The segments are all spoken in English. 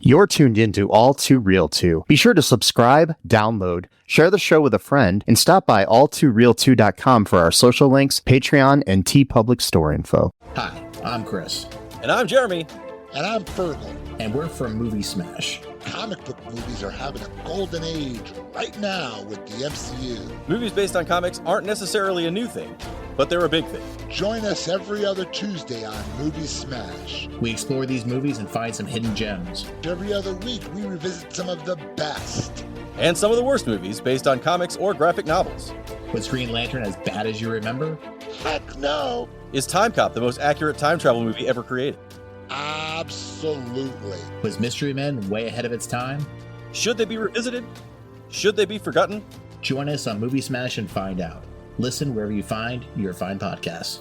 You're tuned into All Too Real 2. Be sure to subscribe, download, share the show with a friend, and stop by all2real2.com for our social links, Patreon, and TeePublic store info. Hi, I'm Chris. And I'm Jeremy. And I'm Fergal. And we're from Movie Smash. Comic book movies are having a golden age right now with the MCU. Movies based on comics aren't necessarily a new thing, but they're a big thing. Join us every other Tuesday on Movie Smash. We explore these movies and find some hidden gems. Every other week, we revisit some of the best. And some of the worst movies based on comics or graphic novels. Was Green Lantern as bad as you remember? Heck no! Is Time Cop the most accurate time travel movie ever created? Absolutely. Was Mystery Men way ahead of its time? Should they be revisited? Should they be forgotten? Join us on Movie Smash and find out. Listen wherever you find your fine podcasts.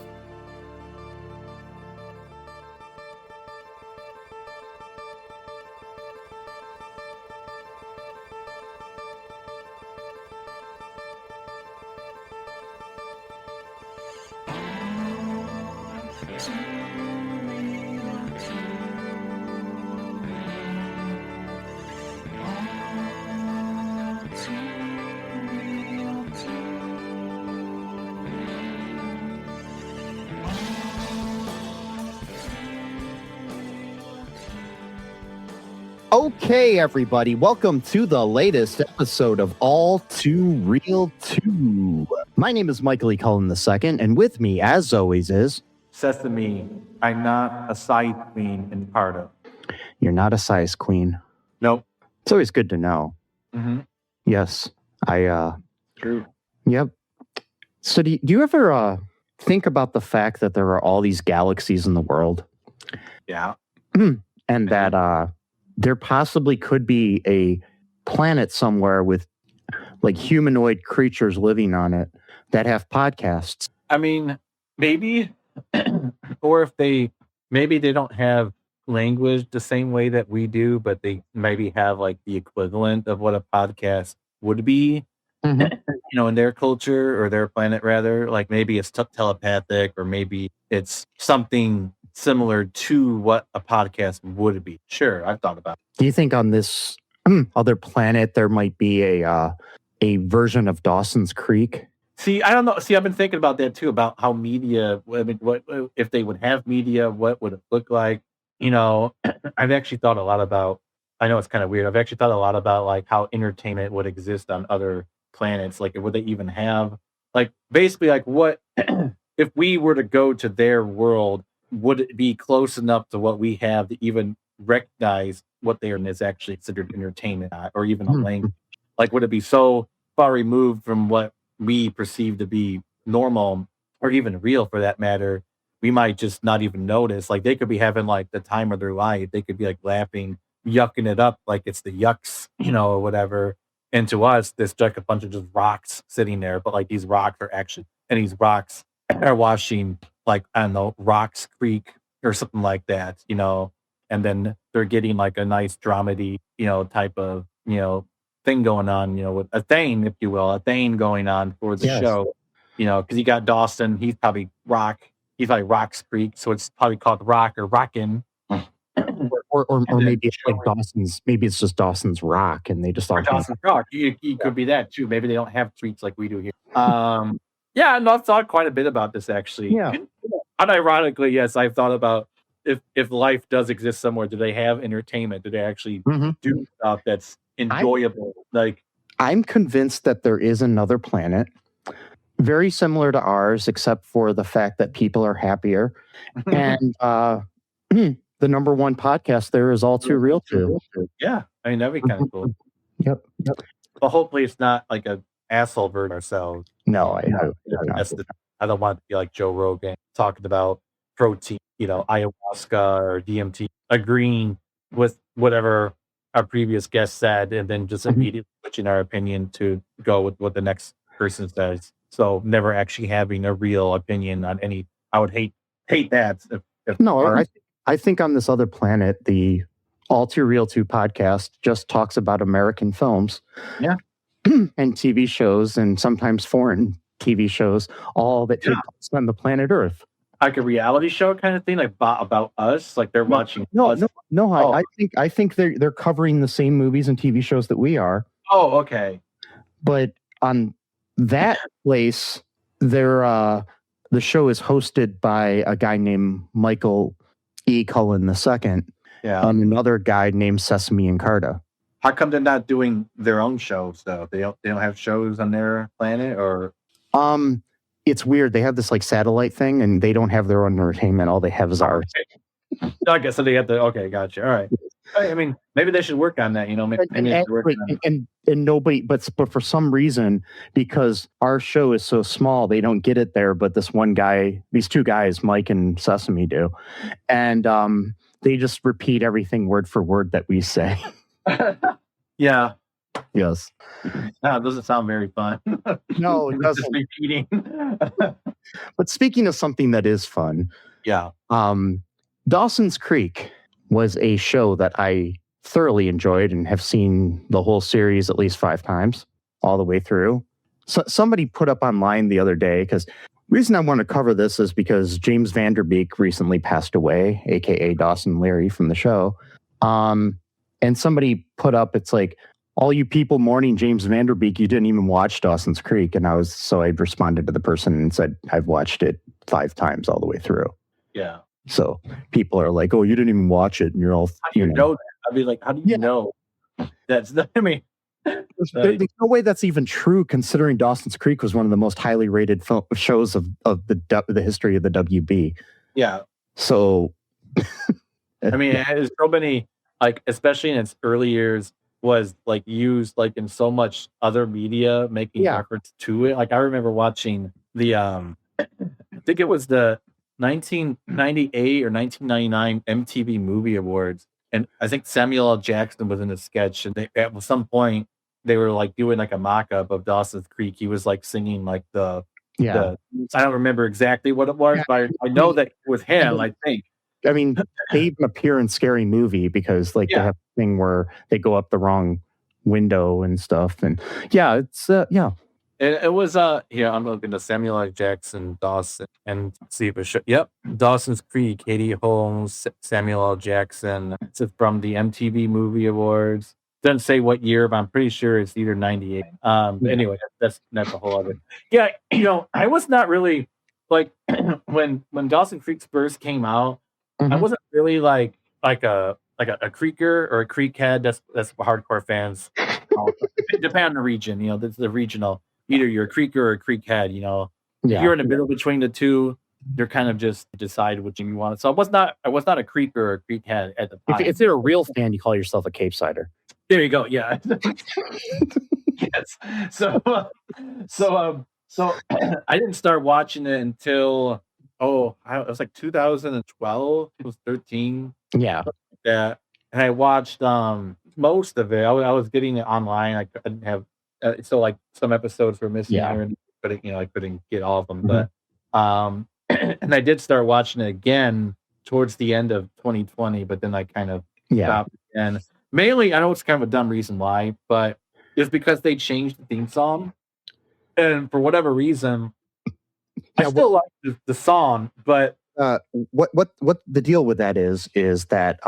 Okay, everybody, welcome to the latest episode of All Too Real 2. My name is Michael E. Cullen II, and with me, as always, is... Sesame, I'm not a size queen in Cardiff. You're not a size queen. Nope. It's always good to know. Mm-hmm. Yes, True. Yep. So do you ever think about the fact that there are all these galaxies in the world? Yeah. And that there possibly could be a planet somewhere with like humanoid creatures living on it that have podcasts. I mean, maybe, or if maybe they don't have language the same way that we do, but they maybe have like the equivalent of what a podcast would be, in their culture or their planet rather. Like maybe it's telepathic, or maybe it's something similar to what a podcast would be. Sure, I've thought about it. Do you think on this other planet there might be a version of Dawson's Creek? See, I don't know. See, I've been thinking about that too, about how media, I mean, what if they would have media, what would it look like? I've actually thought a lot about, I know it's kind of weird, I've actually thought a lot about like how entertainment would exist on other planets. Like, would they even have, like, basically like what, if we were to go to their world, would it be close enough to what we have to even recognize what they are is actually considered entertainment, or even a language? Like, would it be so far removed from what we perceive to be normal, or even real for that matter, we might just not even notice? Like, they could be having like the time of their life. They could be like laughing, yucking it up like it's the yucks, or whatever. And to us, there's like a bunch of just rocks sitting there, but like these rocks are actually, and these rocks are washing, like, I don't know, Rocks Creek or something like that, and then they're getting like a nice dramedy, type of, thing going on, with a thing, if you will, a thing going on for the show, because you got Dawson, he's probably Rocks Creek, so it's probably called Rock or Rockin'. Or maybe it's like Dawson's, maybe it's just Dawson's Rock, and they just thought Dawson's Rock. You could be that too. Maybe they don't have streets like we do here. Yeah, no, I've thought quite a bit about this actually. Yeah. Unironically, yes, I've thought about if life does exist somewhere, do they have entertainment? Do they actually do stuff that's enjoyable? I'm convinced that there is another planet very similar to ours, except for the fact that people are happier. And the number one podcast there is All Too Real 2. Yeah, I mean, that'd be kind of cool. Yep. But hopefully it's not like an asshole version ourselves. No, I don't want to be like Joe Rogan talking about protein, ayahuasca or DMT, agreeing with whatever our previous guest said, and then just immediately switching our opinion to go with what the next person says. So never actually having a real opinion on any. I would hate that. I think on this other planet, the All Too Real 2 podcast just talks about American films. Yeah. And TV shows, and sometimes foreign TV shows, all that take place on the planet Earth. like a reality show kind of thing, like about us, like they're watching us. No. Oh. I think they're covering the same movies and TV shows that we are. Oh, okay. But on that place, the show is hosted by a guy named Michael E. Cullen II, Yeah. and another guy named Sesame and Carta. How come they're not doing their own shows though? They don't have shows on their planet, or It's weird. They have this like satellite thing, and they don't have their own entertainment. All they have is ours. I guess so. They have to. Okay, gotcha. All right. I mean, maybe they should work on that. You know, maybe they should work on and nobody, but for some reason, because our show is so small, they don't get it there. But these two guys, Mike and Sesame, do, and they just repeat everything word for word that we say. Yeah. Yes. No, it doesn't sound very fun. No, it Just doesn't. repeating. But speaking of something that is fun, Yeah. Dawson's Creek was a show that I thoroughly enjoyed and have seen the whole series at least 5 times, all the way through. So somebody put up online the other day, because the reason I want to cover this is because James Van Der Beek recently passed away, aka Dawson Leery from the show. And somebody put up, it's like, all you people mourning James Van Der Beek, you didn't even watch Dawson's Creek. And I responded to the person and said, I've watched it 5 times all the way through. Yeah. So people are like, oh, you didn't even watch it. And you're all, How do you know that? I'd be like, how do you know? There's no way that's even true, considering Dawson's Creek was one of the most highly rated shows of the history of the WB. Yeah. So, I mean, it has so many, like, especially in its early years, was like used like in so much other media, making reference to it. Like I remember watching the I think it was the 1998 or 1999 MTV Movie Awards, and I think Samuel L. Jackson was in a sketch, and at some point they were like doing like a mock-up of Dawson's Creek. He was like singing like the I don't remember exactly what it was, but I know that with him, I think. I mean, they even appear in Scary Movie because like they have a thing where they go up the wrong window and stuff. And it's It was here I'm looking to Samuel L. Jackson, Dawson, and see if it should. Yep, Dawson's Creek, Katie Holmes, Samuel L. Jackson. It's from the MTV Movie Awards. Doesn't say what year, but I'm pretty sure it's either 98. Anyway, that's a whole other. Yeah, I was not really like when Dawson Creek first came out. I wasn't really like a creeker or a creekhead. That's hardcore fans. Depending on the region, this is the regional. Either you're a creeker or a creekhead. If you're in the middle between the two, you're kind of just decide which you want. So I was not a creeker or a creekhead at the time. If you're a real fan, you call yourself a Capesider. There you go. Yeah. Yes. So I didn't start watching it until it was like 2012. It was 13. Yeah. Yeah. And I watched most of it. I was getting it online. I couldn't have so like some episodes were missing here, but I couldn't get all of them. But and I did start watching it again towards the end of 2020, but then I kind of stopped again. Mainly, I know it's kind of a dumb reason why, but it's because they changed the theme song, and for whatever reason, I still like the song. But what the deal with that is that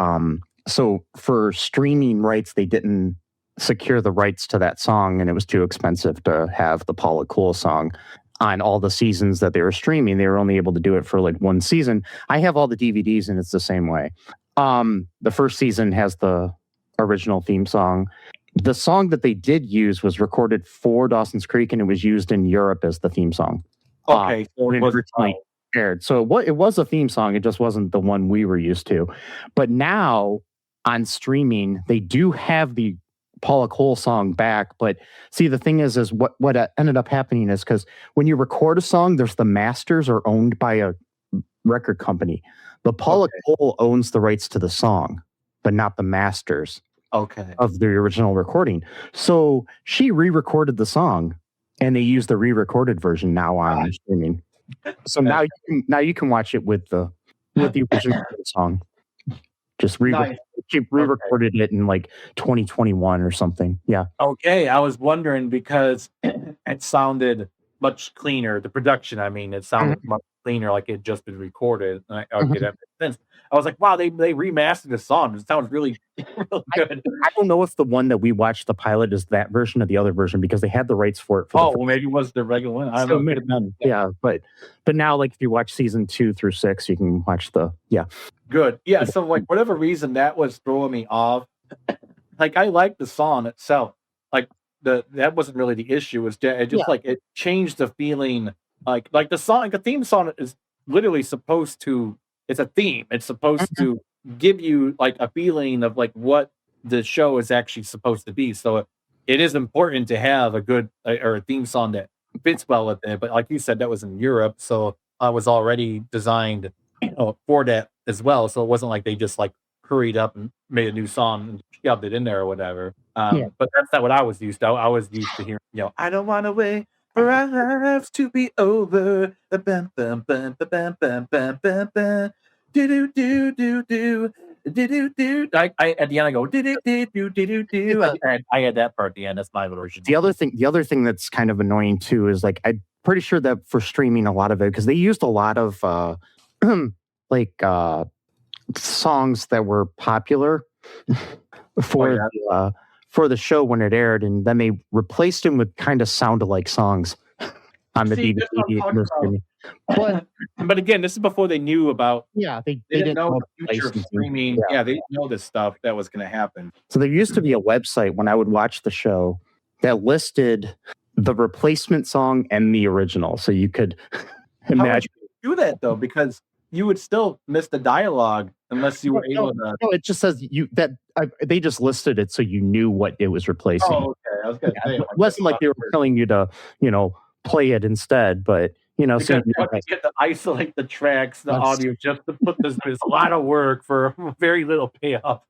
so for streaming rights, they didn't secure the rights to that song, and it was too expensive to have the Paula Cole song on all the seasons that they were streaming. They were only able to do it for like one season. I have all the DVDs, and it's the same way. The first season has the original theme song. The song that they did use was recorded for Dawson's Creek, and it was used in Europe as the theme song. Okay, so it was aired. So it was a theme song. It just wasn't the one we were used to. But now on streaming, they do have the Paula Cole song back. But see, the thing is what ended up happening is because when you record a song, there's the masters are owned by a record company. But Paula Cole owns the rights to the song, but not the masters of the original recording. So she re-recorded the song, and they use the re-recorded version now on streaming. So now you can watch it with the original song. Just she re-recorded it in like 2021 or something. Yeah. Okay, I was wondering because it sounded much cleaner. The production, I mean, it sounded much cleaner, like it had just been recorded. And okay, that makes sense. I was like, wow, they remastered the song. It sounds really, really good. I don't know if the one that we watched the pilot is that version or the other version because they had the rights for it. Well, maybe it was the regular one. I don't know. Yeah, but now, like, if you watch season 2 through 6, you can watch Good. Yeah. So, like, whatever reason that was throwing me off. Like, I like the song itself. Like, that wasn't really the issue. It just like it changed the feeling. Like the song, like the theme song is literally supposed to. It's a theme. It's supposed to give you like a feeling of like what the show is actually supposed to be. So it is important to have a good or a theme song that fits well with it. But like you said, that was in Europe, so I was already designed, for that as well. So it wasn't like they just like hurried up and made a new song and shoved it in there or whatever. But that's not what I was used to. I was used to hearing, I don't want to wait for our lives to be over. Bam, bam, bam, bam, bam, bam, bam, bam. Do do do do do do do do. I at the end I go do do do do do do. I had that part at the end. That's my version. The other thing that's kind of annoying too is like I'm pretty sure that for streaming a lot of it because they used a lot of songs that were popular for the show when it aired, and then they replaced them with kind of sound-alike songs on the DVD. But again, this is before they knew about. Yeah, they didn't know the future of streaming. Yeah, they didn't know this stuff that was going to happen. So there used to be a website when I would watch the show that listed the replacement song and the original, so you could imagine. How would you do that though? Because you would still miss the dialogue unless you were able to. No, it just says they just listed it so you knew what it was replacing. Oh, okay. I was going to say it wasn't like they were telling you to, play it instead, but because so you get to isolate the tracks, the audio, just to put this. There's a lot of work for very little payoff.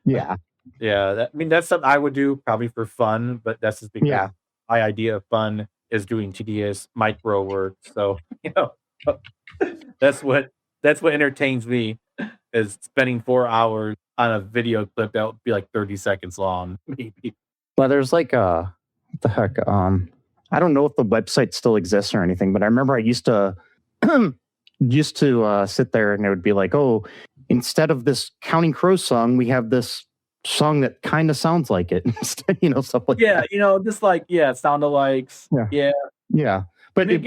Yeah. That's something I would do probably for fun, but that's just because my idea of fun is doing tedious micro work. So that's what entertains me is spending 4 hours on a video clip that would be like 30 seconds long, maybe. Well, there's like what the heck? I don't know if the website still exists or anything, but I remember I used to sit there and it would be like, oh, instead of this Counting Crows song, we have this song that kind of sounds like it. Stuff like that. Just like sound-alikes. Yeah. But it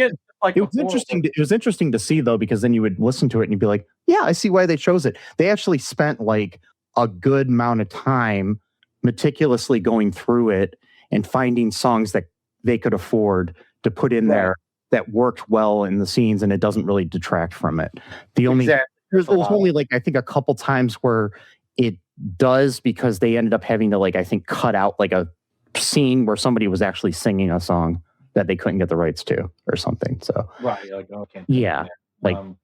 was interesting. It was interesting to see though, because then you would listen to it and you'd be like, yeah, I see why they chose it. They actually spent like a good amount of time meticulously going through it and finding songs that they could afford to put in there that worked well in the scenes, and it doesn't really detract from it. There's only like I think a couple times where it does because they ended up having to like I think cut out like a scene where somebody was actually singing a song that they couldn't get the rights to or something. So like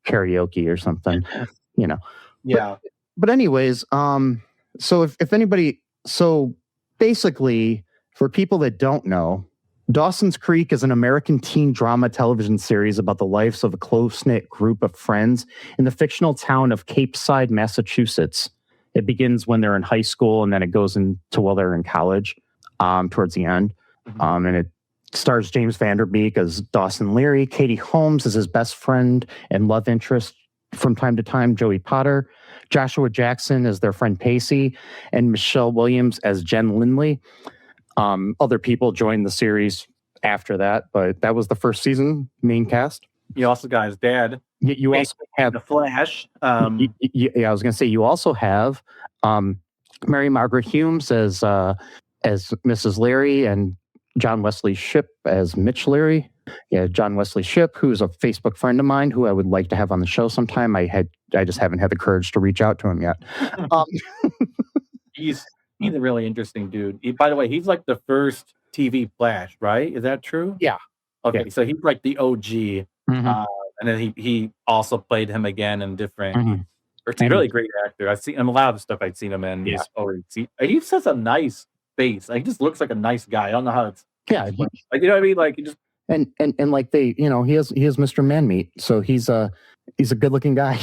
karaoke or something, Yeah. But anyways, so if anybody, so basically for people that don't know, Dawson's Creek is an American teen drama television series about the lives of a close-knit group of friends in the fictional town of Capeside, Massachusetts. It begins when they're in high school and then it goes into while they're in college towards the end. And it stars James Van Der Beek as Dawson Leery, Katie Holmes as his best friend and love interest from time to time, Joey Potter, Joshua Jackson as their friend Pacey, and Michelle Williams as Jen Lindley. Other people joined the series after that, but that was the first season main cast. You also got his dad. You also have the Flash. I was going to say you also have Mary Margaret Humes as Mrs. Leery and John Wesley Shipp as Mitch Leery. Yeah, John Wesley Shipp, who's a Facebook friend of mine who I would like to have on the show sometime. I just haven't had the courage to reach out to him yet. He's a really interesting dude. By the way, he's like the first TV Flash, right? Is that true? Yeah. Okay, so he's like the OG. And then he also played him again in different. He's a really great actor. I've seen him a lot of the stuff I've seen him in. Yeah. He just has a nice face. Like, he just looks like a nice guy. I don't know how it's. Yeah. Like, you know what I mean? Like, he just. And like they, he has Mr. Man-Meat, so he's a good looking guy.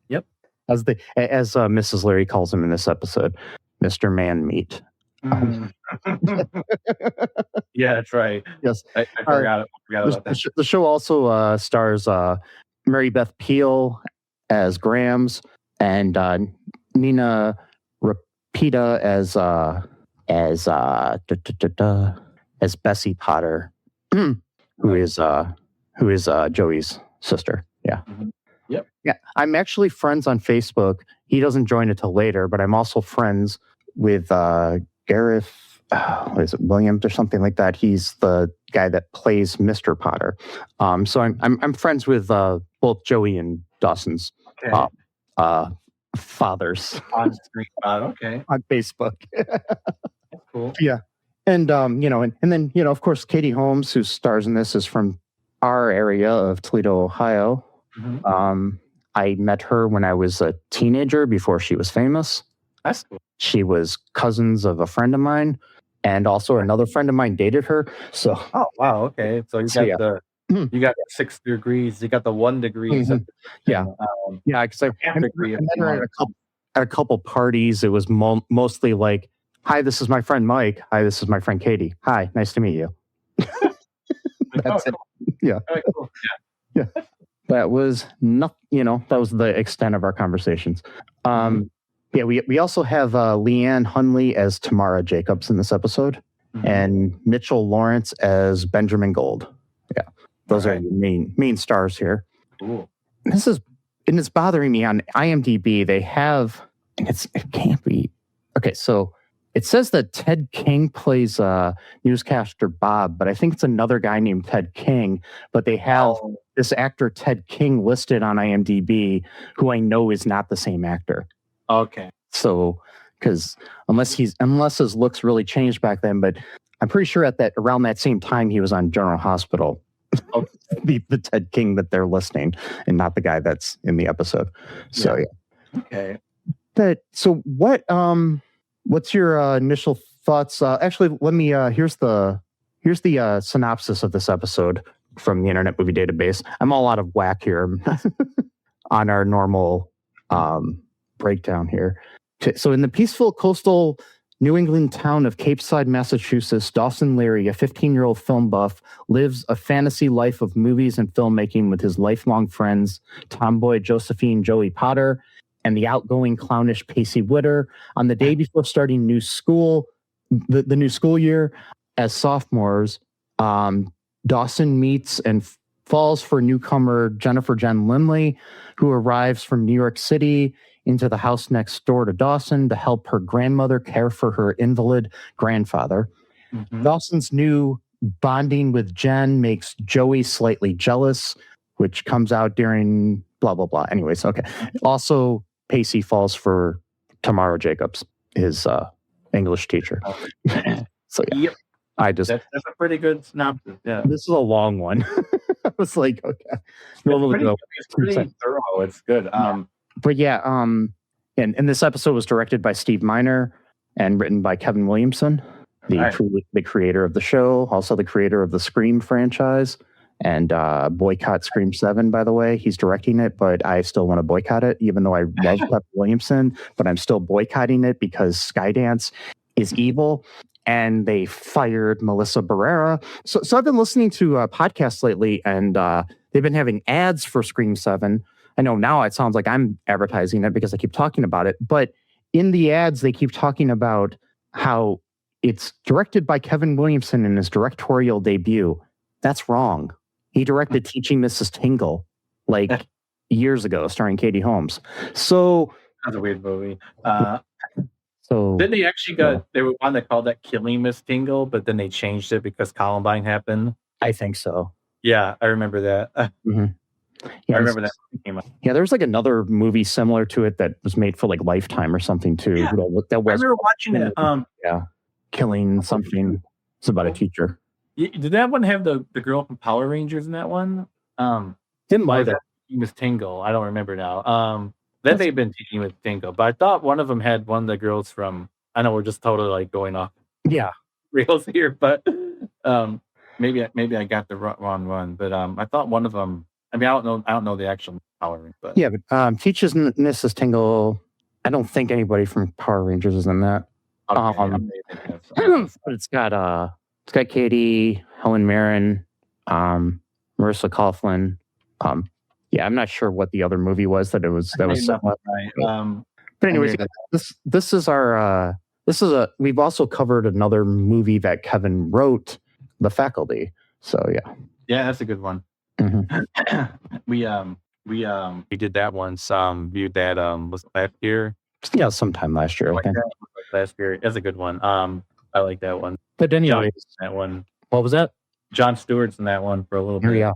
Yep. As Mrs. Leery calls him in this episode, Mr. Man-Meat. Mm. Yeah, that's right. Yes. I forgot about that. The show also stars Mary Beth Peel as Grams and Nina Rapita as Bessie Potter, who is Joey's sister. Yeah. Mhm. Yep. Yeah. I'm actually friends on Facebook. He doesn't join it till later, but I'm also friends with Gareth. What is it, Williams or something like that? He's the guy that plays Mr. Potter. So I'm friends with both Joey and Dawson's fathers On screen. Okay. on Facebook. That's cool. Yeah. And and then of course Katie Holmes, who stars in this, is from our area of Toledo, Ohio. Mhm. I met her when I was a teenager before she was famous. That's cool. She was cousins of a friend of mine, and also another friend of mine dated her. So Oh wow. Okay. So you So, got yeah. you got the 6 degrees. You got the 1 degree. Mhm. Yeah. Yeah, because I half met degree her if you at a couple parties. It was mostly like, "Hi, this is my friend Mike. Hi, this is my friend Katie. Hi, nice to meet you." That's it. Yeah. Very cool. Yeah. That was not, that was the extent of our conversations. Yeah, we also have Leanne Hunley as Tamara Jacobs in this episode, Mhm. and Mitchell Lawrence as Benjamin Gold. Yeah, those are Alright. the main stars here. Cool. It's bothering me on IMDb. They have, and it can't be. Okay, so it says that Ted King plays newscaster Bob, but I think it's another guy named Ted King. But they have this actor Ted King listed on IMDb, who I know is not the same actor. Okay. So, because unless his looks really changed back then, but I'm pretty sure around that same time he was on General Hospital. Okay. the Ted King that they're listing, and not the guy that's in the episode. So yeah. Okay. So what's your initial thoughts? Actually, let me. Here's the synopsis of this episode from the Internet Movie Database. I'm all out of whack here on our normal breakdown here. So in the peaceful coastal New England town of Capeside, Massachusetts, Dawson Leery, a 15-year-old film buff, lives a fantasy life of movies and filmmaking with his lifelong friends, tomboy Josephine Joey Potter, and the outgoing clownish Pacey Witter. On the day before starting the new school year as sophomores, Dawson meets and falls for newcomer Jen Lindley, who arrives from New York City into the house next door to Dawson to help her grandmother care for her invalid grandfather. Mhm. Dawson's new bonding with Jen makes Joey slightly jealous, which comes out during blah, blah, blah. Anyways, okay. Also, Pacey falls for Tamara Jacobs, his English teacher. So yeah, Yep. that's That's a pretty good synopsis. Yeah. this is a long one. I was like, okay. Normally go- It's pretty thorough. It's good. But yeah, and this episode was directed by Steve Miner and written by Kevin Williamson, the creator of the show, also the creator of the Scream franchise, and boycott Scream 7, by the way. He's directing it, but I still want to boycott it, even though I love Kevin Williamson, but I'm still boycotting it because Skydance is evil. And they fired Melissa Barrera. So I've been listening to podcasts lately, and they've been having ads for Scream 7. I know now it sounds like I'm advertising it because I keep talking about it, but in the ads, they keep talking about how it's directed by Kevin Williamson in his directorial debut. That's wrong. He directed Teaching Mrs. Tingle like years ago, starring Katie Holmes. So That's a weird movie. So Then they actually they were one that called that Killing Miss Tingle, but then they changed it because Columbine happened. I think so. Yeah, I remember that. Yeah, I remember that came out. Yeah, there was like another movie similar to it that was made for like Lifetime or something too. Yeah. That I was remember watching it. killing something. It's about a teacher. Did that one have the girl from Power Rangers in that one? Didn't like Was that. that Miss Tingle? I don't remember now. That they've been teaching with Tingle, but I thought one of them had one of the girls from. I know we're just totally like going off Yeah, rails here, but maybe I got the wrong one. But I thought one of them. I mean, I don't know the actual Power Rangers, but yeah. But Teaches Mrs. Tingle. I don't think anybody from Power Rangers is in that. But it's got Katie, Helen Mirren, Marissa Coughlan. Yeah, I'm not sure what the other movie was that was somewhat right. But anyways, this is we've also covered another movie that Kevin wrote, The Faculty. So yeah. Yeah, that's a good one. Mm-hmm. We did that once. Viewed that was last year. Yeah, sometime last year. Like last year. That's a good one. I like that one. But anyways, that one. What was that? Jon Stewart's in that one for a little bit. Here we are.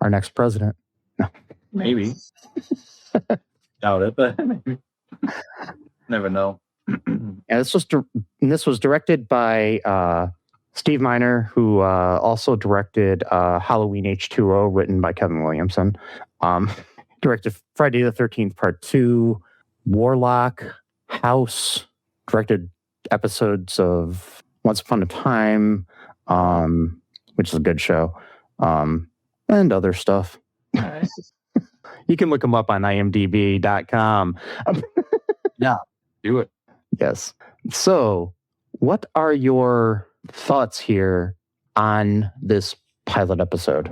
Our next president. No. Maybe. Doubt it, but maybe. Never know. Yeah, this was directed by Steve Miner, who also directed Halloween H2O, written by Kevin Williamson. Directed Friday the 13th Part 2, Warlock, House, directed episodes of Once Upon a Time, which is a good show, and other stuff. Right. You can look him up on imdb.com. Yeah, do it. Yes. So, what are your thoughts here on this pilot episode?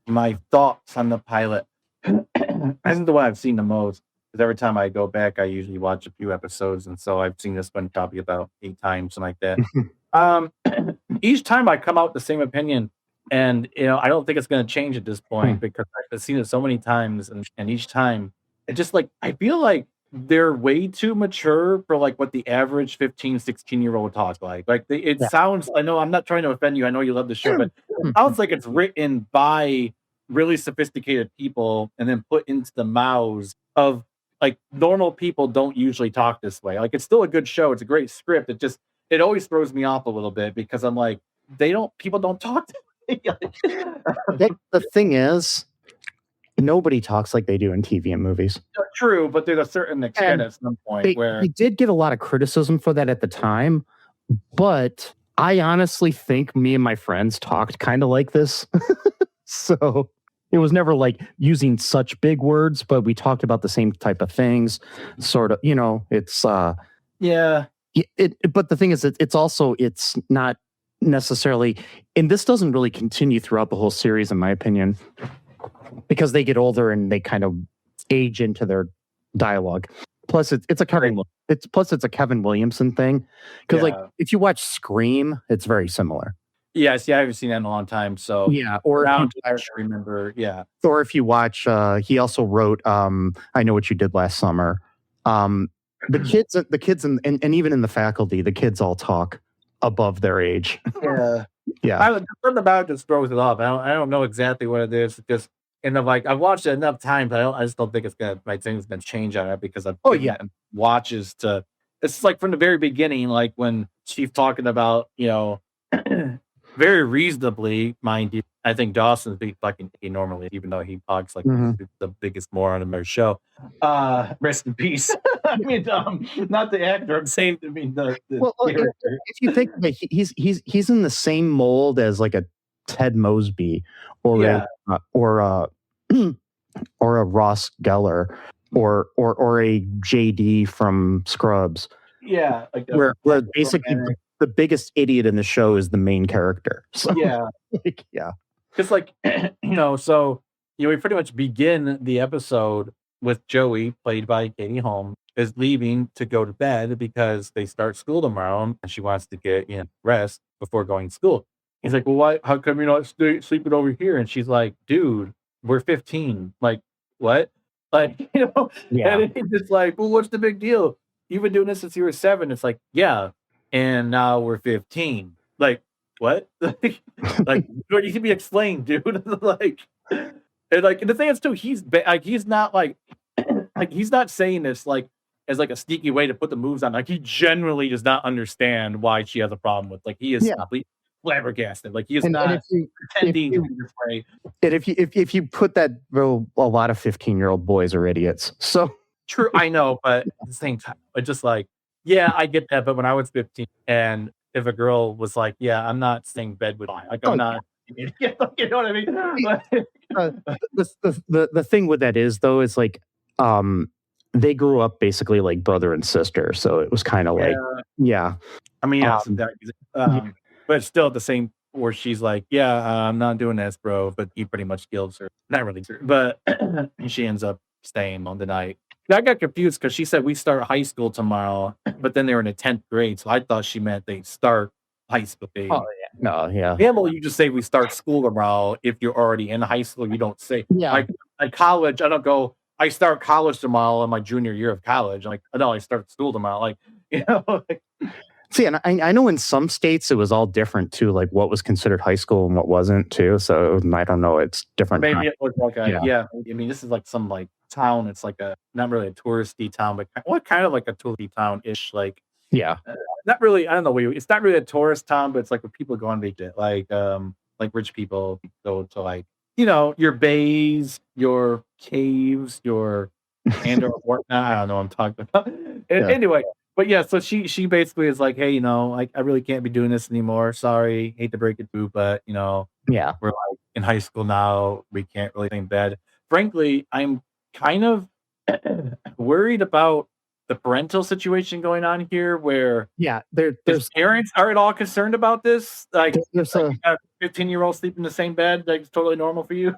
My thoughts on the pilot. This is the one I've seen the most. Because every time I go back, I usually watch a few episodes, and so I've seen this one probably about 8 times, something like that. Each time I come out with the same opinion, and I don't think it's going to change at this point because I've seen it so many times, and each time it just I feel like they're way too mature for what the average 15, 16-year-old talks like. It sounds, I know I'm not trying to offend you. I know you love the show, but it sounds like it's written by really sophisticated people and then put into the mouths of normal people don't usually talk this way. It's still a good show. It's a great script. It always throws me off a little bit because I'm like, people don't talk to me. The thing is, nobody talks like they do in TV and movies. True, but there's a certain extent at some point where they did get a lot of criticism for that at the time, but I honestly think me and my friends talked kind of like this. So it was never using such big words, but we talked about the same type of things. Sort of, it's yeah. But the thing is, it's not necessarily, and this doesn't really continue throughout the whole series, in my opinion, because they get older and they kind of age into their dialogue. Plus, it's a Kevin Williamson thing. Because if you watch Scream, it's very similar. Yes, I haven't seen that in a long time. So yeah, or I remember. Yeah, or if you watch, he also wrote "I Know What You Did Last Summer." The kids, and even in The Faculty, the kids all talk above their age. Yeah, yeah. Something about it just throws it off. I don't know exactly what it is. Just I've watched it enough times. But I just don't think my thing's gonna change on it because I've watches to. It's from the very beginning, when she's talking about very reasonably, mind you. I think Dawson's being fucking normally, even though he talks the biggest moron in their show. Rest in peace. I mean, not the actor. I'm saying, the character. If you think that he's in the same mold as a Ted Mosby or a Ross Geller or a JD from Scrubs. Yeah, where basically the biggest idiot in the show is the main character. So, yeah. Because so we pretty much begin the episode with Joey, played by Katie Holmes, is leaving to go to bed because they start school tomorrow and she wants to get rest before going to school. He's like, well, why? How come you're not sleeping over here? And she's like, dude, we're 15. What? And he's just like, well, what's the big deal? You've been doing this since you were 7. It's like, yeah. And now we're 15. What? What you can be explained, dude? And the thing is too, he's not he's not saying this as a sneaky way to put the moves on. He genuinely does not understand why she has a problem with. He is flabbergasted. He is not pretending to be this way. And if you put that, well, a lot of 15-year-old boys are idiots. So true, I know, but at the same time, it's just yeah, I get that. But when I was 15, and if a girl was like, yeah, I'm not staying in bed with you, I'm not. You know what I mean? The thing with that is though is they grew up basically like brother and sister. So it was kind of like, yeah. I mean, but still at the same where she's like, I'm not doing this, bro. But he pretty much guilts her. Not really, but she ends up staying on the night. I got confused because she said we start high school tomorrow, but then they were in the 10th grade. So I thought she meant they start high school. Oh, yeah. No, yeah. Yeah, well, you just say we start school tomorrow. If you're already in high school, you don't say, like college. I don't go, I start college tomorrow in my junior year of college. I'm like, no, I start school tomorrow. Like, you know. See, and I know in some states it was all different too, like what was considered high school and what wasn't too. So I don't know, it's different. Maybe it was like I mean, this is like some like town. It's like a not really a touristy town, but kind of like a touristy town-ish. Like not really. I don't know. It's not really a tourist town, but it's like where people go on vacation, like rich people go to like your bays, your caves, your and or whatnot. I don't know what I'm talking about. Anyway. But yeah, so she basically is like, hey, like I really can't be doing this anymore. Sorry, hate to break it to you, but we're like in high school now. We can't really think bad. Frankly, I'm kind of worried about the parental situation going on here, where there's parents are at all concerned about this. Like, there's a 15-year-old sleeping in the same bed, like it's totally normal for you.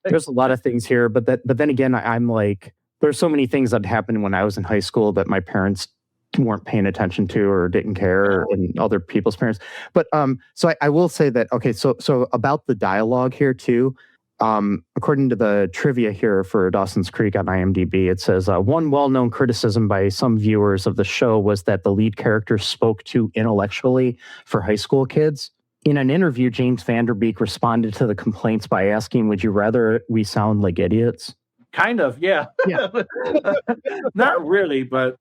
There's a lot of things here, but then again, I'm like, there's so many things that happened when I was in high school that my parents weren't paying attention to or didn't care, and other people's parents. But so I will say that, okay, so about the dialogue here too, according to the trivia here for Dawson's Creek on IMDb, it says one well-known criticism by some viewers of the show was that the lead character spoke too intellectually for high school kids. In an interview, James Van Der Beek responded to the complaints by asking, would you rather we sound like idiots? Kind of, yeah. Not really, but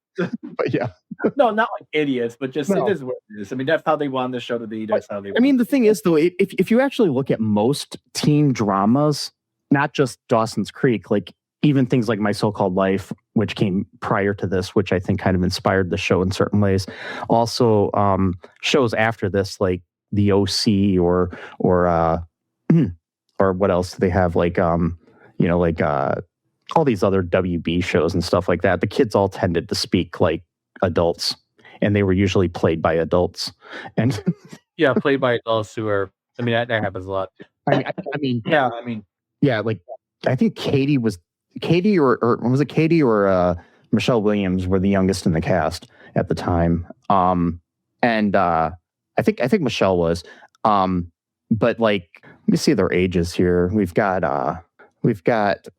yeah. No, not like idiots, but just it is what it is. I mean, that's how they want the show to be. That's how they. I mean, the thing is, though, if you actually look at most teen dramas, not just Dawson's Creek, like even things like My So-Called Life, which came prior to this, which I think kind of inspired the show in certain ways. Also, shows after this, like The OC or what else do they have? Like all these other WB shows and stuff like that. The kids all tended to speak like adults, and they were usually played by adults. And played by adults who are. I mean, that happens a lot. I think Katie or was it Katie or Michelle Williams were the youngest in the cast at the time. And I think Michelle was. But like, let me see their ages here. We've got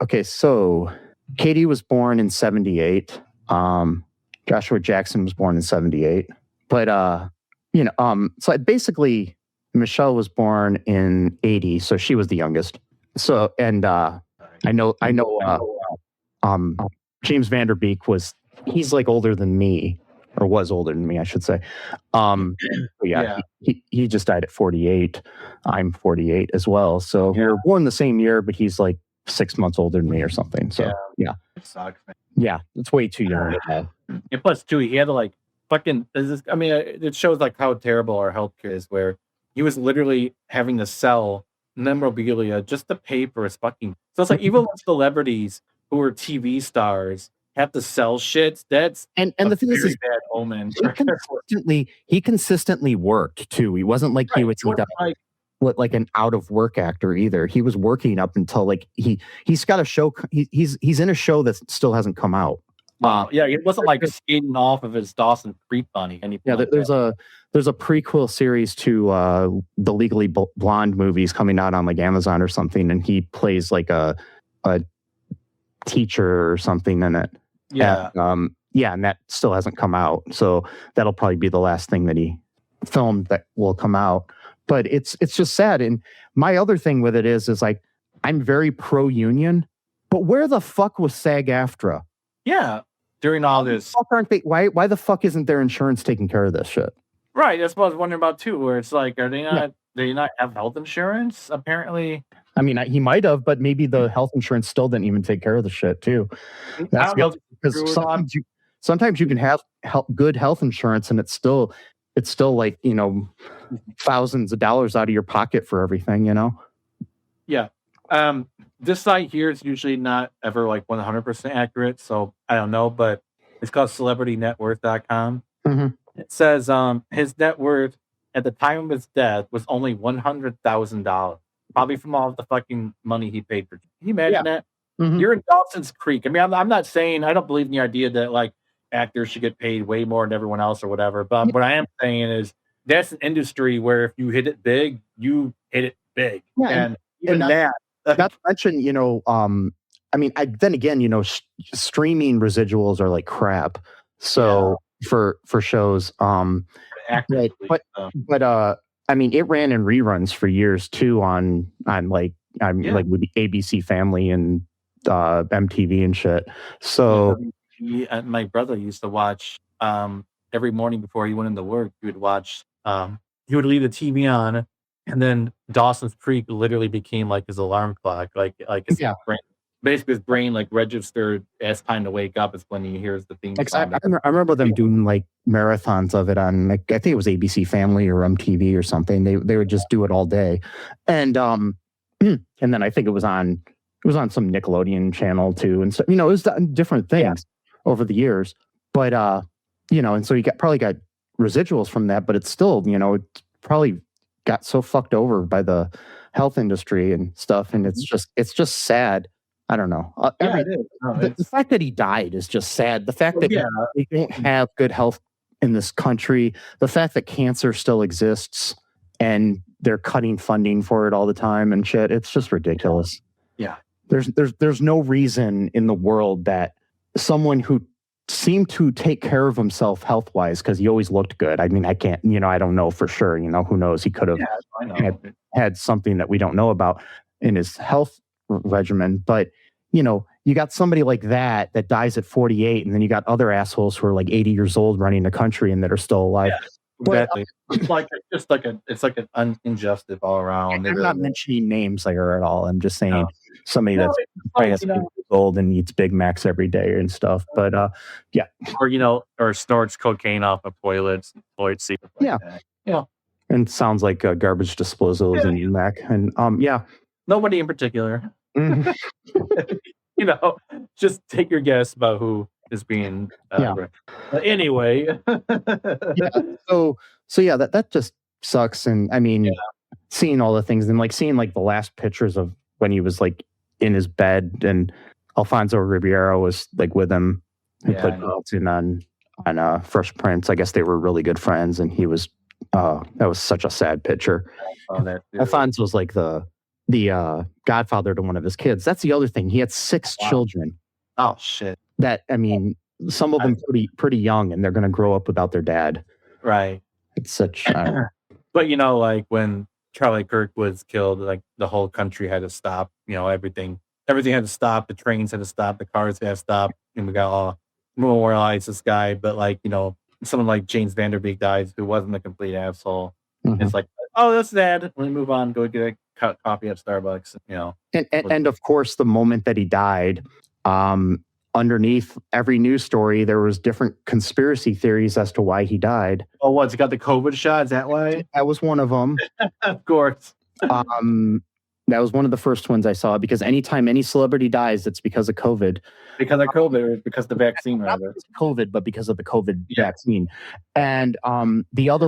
okay, so Katie was born in 78. Joshua Jackson was born in 78. But so basically Michelle was born in 80, so she was the youngest. So and I know James Van Der Beek he's like older than me, or was older than me, I should say. He just died at 48. I'm 48 as well. So we were born the same year, but he's like 6 months older than me or something. So it sucks, man. Yeah, it's way too young. And plus, too, he had to like fucking. I mean, it shows like how terrible our healthcare is, where he was literally having to sell memorabilia just to pay for his fucking. So it's like even celebrities who are TV stars have to sell shit. That's and the thing is bad omen. He consistently worked too. He wasn't like he was like an out of work actor either. He was working up until like he's got a show. He's in a show that still hasn't come out. It wasn't like skating off of his Dawson Creek bunny. There's a prequel series to the Legally Blonde movies coming out on like Amazon or something, and he plays like a teacher or something in it. And that still hasn't come out, so that'll probably be the last thing that he filmed that will come out. But it's just sad. And my other thing with it is like, I'm very pro-union, but where the fuck was SAG-AFTRA? Yeah, during all this. Why the fuck isn't their insurance taking care of this shit? Right, that's what I was wondering about too. Where it's like, are they not? Do you not have health insurance? Apparently. I mean, he might have, but maybe the health insurance still didn't even take care of the shit too. That's because sometimes you can have good health insurance, and it's still like, thousands of dollars out of your pocket for everything, Yeah. This site here is usually not ever like 100% accurate, so I don't know, but it's called celebritynetworth.com. It says his net worth at the time of his death was only $100,000, probably from all of the fucking money he paid for. Can you imagine that? You're in Dawson's Creek. I mean, I'm not saying I don't believe in the idea that like actors should get paid way more than everyone else or whatever, but what I am saying is that's an industry where if you hit it big, you hit it big, and even that. Not to mention, I mean, then again, streaming residuals are like crap. So for shows, but I mean, it ran in reruns for years too on like with the ABC Family and MTV and shit. So my brother used to watch every morning before he went into work. He would watch. He would leave the TV on, and then Dawson's Creek literally became like his alarm clock. Like his brain, basically his brain like registered as time to wake up is when he hears the theme. I remember them doing like marathons of it on like, I think it was ABC Family or MTV or something. They would just do it all day, and then I think it was on some Nickelodeon channel too, and so it was different things over the years. But and so you probably got residuals from that, but it's still it probably got so fucked over by the health industry and stuff, and it's just sad. I don't know. It is. No, the fact that he died is just sad. The fact that we don't have good health in this country, the fact that cancer still exists and they're cutting funding for it all the time and shit, it's just ridiculous. Yeah. There's no reason in the world that someone who seemed to take care of himself health-wise, because he always looked good. I mean, I can't, I don't know for sure, who knows? He could have had something that we don't know about in his health regimen. But, you got somebody like that dies at 48, and then you got other assholes who are like 80 years old running the country and that are still alive. Yeah, exactly. It's like an injustice all around. I'm not mentioning names there at all. I'm just saying somebody that's probably 80 years old and eats Big Macs every day and stuff. But or snorts cocaine off of toilets. And sounds like garbage disposals and Mac. And nobody in particular. Just take your guess about who is being. Anyway. So that just sucks. And I mean, seeing all the things and like seeing like the last pictures of when he was like in his bed and Alfonso Ribeiro was like with him and played Carlton on Fresh Prince. I guess they were really good friends, and he was. That was such a sad picture. Alfonso was like the godfather to one of his kids. That's the other thing. He had 6 children. Oh shit! That I mean, some of them pretty young, and they're going to grow up without their dad. Right. It's such. But like when Charlie Kirk was killed, like the whole country had to stop. Everything had to stop. The trains had to stop. The cars had to stop, and we got all memorialized this guy. But someone like James Van Der Beek dies, who wasn't a complete asshole. It's like, oh, that's sad. Let me move on. Go get a coffee at Starbucks. And of course, the moment that he died, underneath every news story, there was different conspiracy theories as to why he died. Oh, what's he got the COVID shot? Is that why? That was one of them. Of course. That was one of the first ones I saw, because anytime any celebrity dies, it's because of COVID. Because of COVID, or because of the vaccine, rather. Not COVID, but because of the COVID vaccine. And the other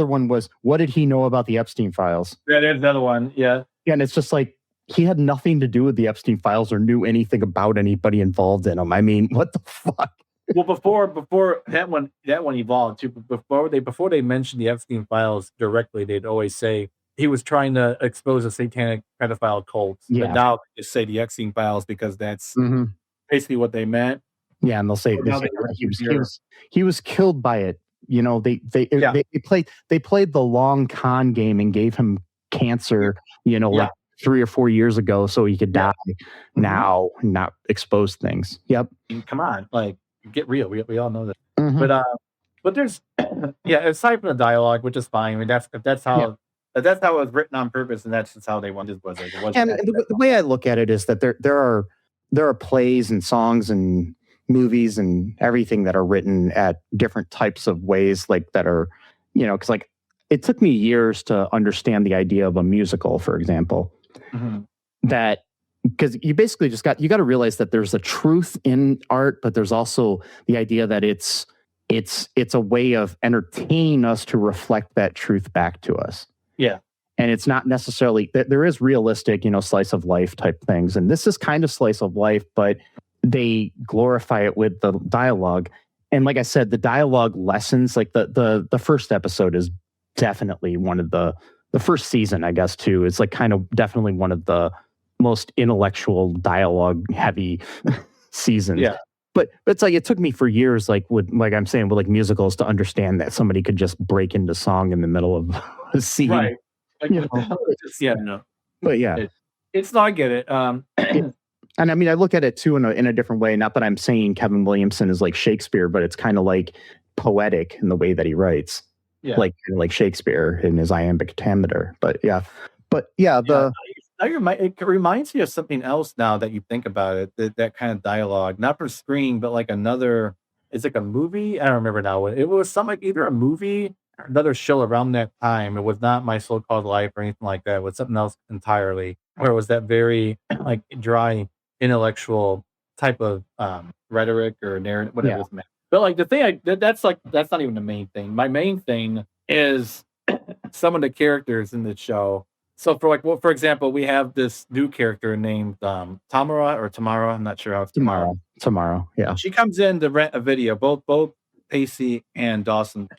one was, what did he know about the Epstein files? Yeah, there's another one. Yeah. And it's just like, he had nothing to do with the Epstein files or knew anything about anybody involved in them. I mean, what the fuck? Well, before that one evolved too. Before they mentioned the Epstein files directly, they'd always say he was trying to expose a satanic pedophile cult. Yeah. But now they just say the Epstein files because that's basically what they meant. Yeah, and they'll say he was killed by it. They played the long con game and gave him cancer. Like 3 or 4 years ago, so he could die now, and not expose things. Yep. Come on, like get real. We all know that. But there's aside from the dialogue, which is fine. I mean, that's how it was written on purpose, and that's just how they wanted it. And the way I look at it is that there are plays and songs and movies and everything that are written at different types of ways, like that are, because like it took me years to understand the idea of a musical, for example. that, because you basically you got to realize that there's a truth in art, but there's also the idea that it's a way of entertaining us to reflect that truth back to us. Yeah. And it's not necessarily, there is realistic, slice of life type things. And this is kind of slice of life, but they glorify it with the dialogue. And like I said, the dialogue lessons, like the first episode is definitely one of the first season, I guess, too, is like kind of definitely one of the most intellectual dialogue heavy seasons. Yeah. But it's like, it took me for years, like I'm saying, with like musicals, to understand that somebody could just break into song in the middle of a scene. Right. Like, no. But yeah. It's not, I get it. And I mean, I look at it too in a different way. Not that I'm saying Kevin Williamson is like Shakespeare, but it's kind of like poetic in the way that he writes. Yeah. Like Shakespeare in his iambic pentameter. But yeah. It reminds me of something else now that you think about it. That kind of dialogue, not for screen, but like another. It's like a movie. I don't remember now. It was some like either a movie or another show around that time. It was not My So-Called Life or anything like that. It was something else entirely. Where it was that very like dry intellectual type of rhetoric or narrative, whatever it's meant. But like the thing, that's not even the main thing. My main thing is some of the characters in the show. So for example, we have this new character named Tamara. I'm not sure how it's Tamara. Yeah. She comes in to rent a video, both Pacey and Dawson,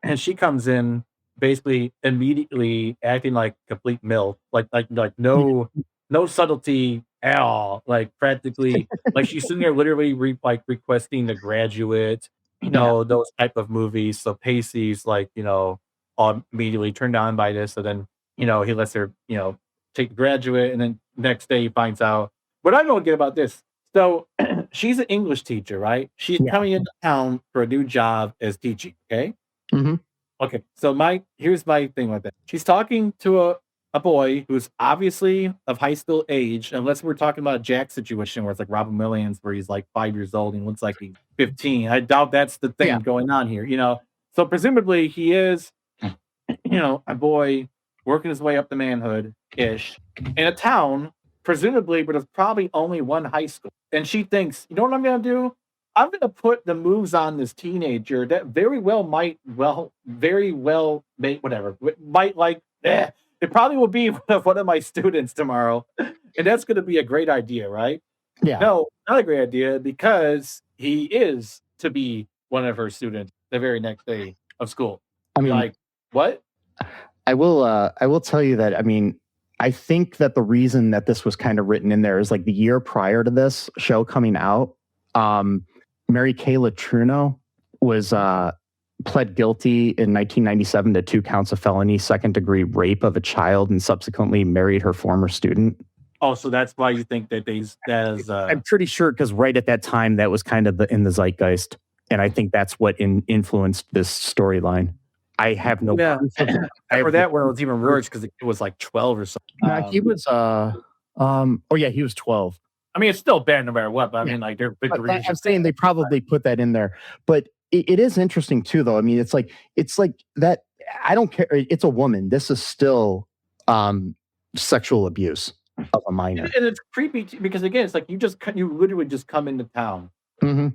and she comes in basically immediately acting like complete MILF, like no subtlety at all, like practically like she's sitting there literally requesting The Graduate, those type of movies. So Pacey's like, all immediately turned on by this. So then, he lets her, take The Graduate, and then next day he finds out. What I don't get about this, so she's an English teacher, right? She's coming into town for a new job as teaching, okay? Mm-hmm. Okay, so here's my thing with that. She's talking to a boy who's obviously of high school age, unless we're talking about a Jack situation where it's like Robin Williams, where he's like 5 years old and looks like he's 15. I doubt that's the thing going on here, So presumably he is, a boy working his way up to manhood-ish in a town, presumably, but there's probably only one high school. And she thinks, you know what I'm going to do? I'm going to put the moves on this teenager that very well make whatever. Might like, it probably will be one of my students tomorrow. And that's going to be a great idea, right? Yeah. No, not a great idea, because he is to be one of her students the very next day of school. I mean, like, what? I will tell you that, I mean, I think that the reason that this was kind of written in there is like the year prior to this show coming out, Mary Kay Letourneau was pled guilty in 1997 to 2 counts of felony second-degree rape of a child and subsequently married her former student. Oh, so that's why you think that I'm pretty sure, because right at that time, that was kind of in the zeitgeist. And I think that's what influenced this storyline. I have no proof of that. For that one, it was even worse because it was like 12 or something. He was, he was 12. I mean, it's still bad no matter what, but I mean, like, they're big. I'm saying they probably put that in there. But it is interesting, too, though. I mean, it's like that. I don't care. It's a woman. This is still sexual abuse of a minor. And it's creepy because, again, it's like you literally just come into town. Mm-hmm.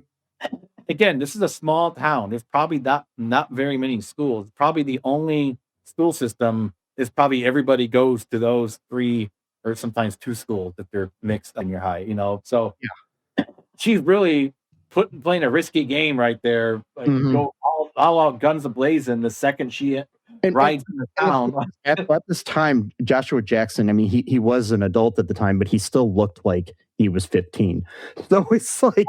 Again, this is a small town. There's probably not very many schools. Probably the only school system is probably everybody goes to those 3 or sometimes 2 schools that they're mixed in your high, So she's really playing a risky game right there. Like, go all out guns a-blazing the second she rides in the town. At this time, Joshua Jackson, I mean, he was an adult at the time, but he still looked like he was 15. So it's like...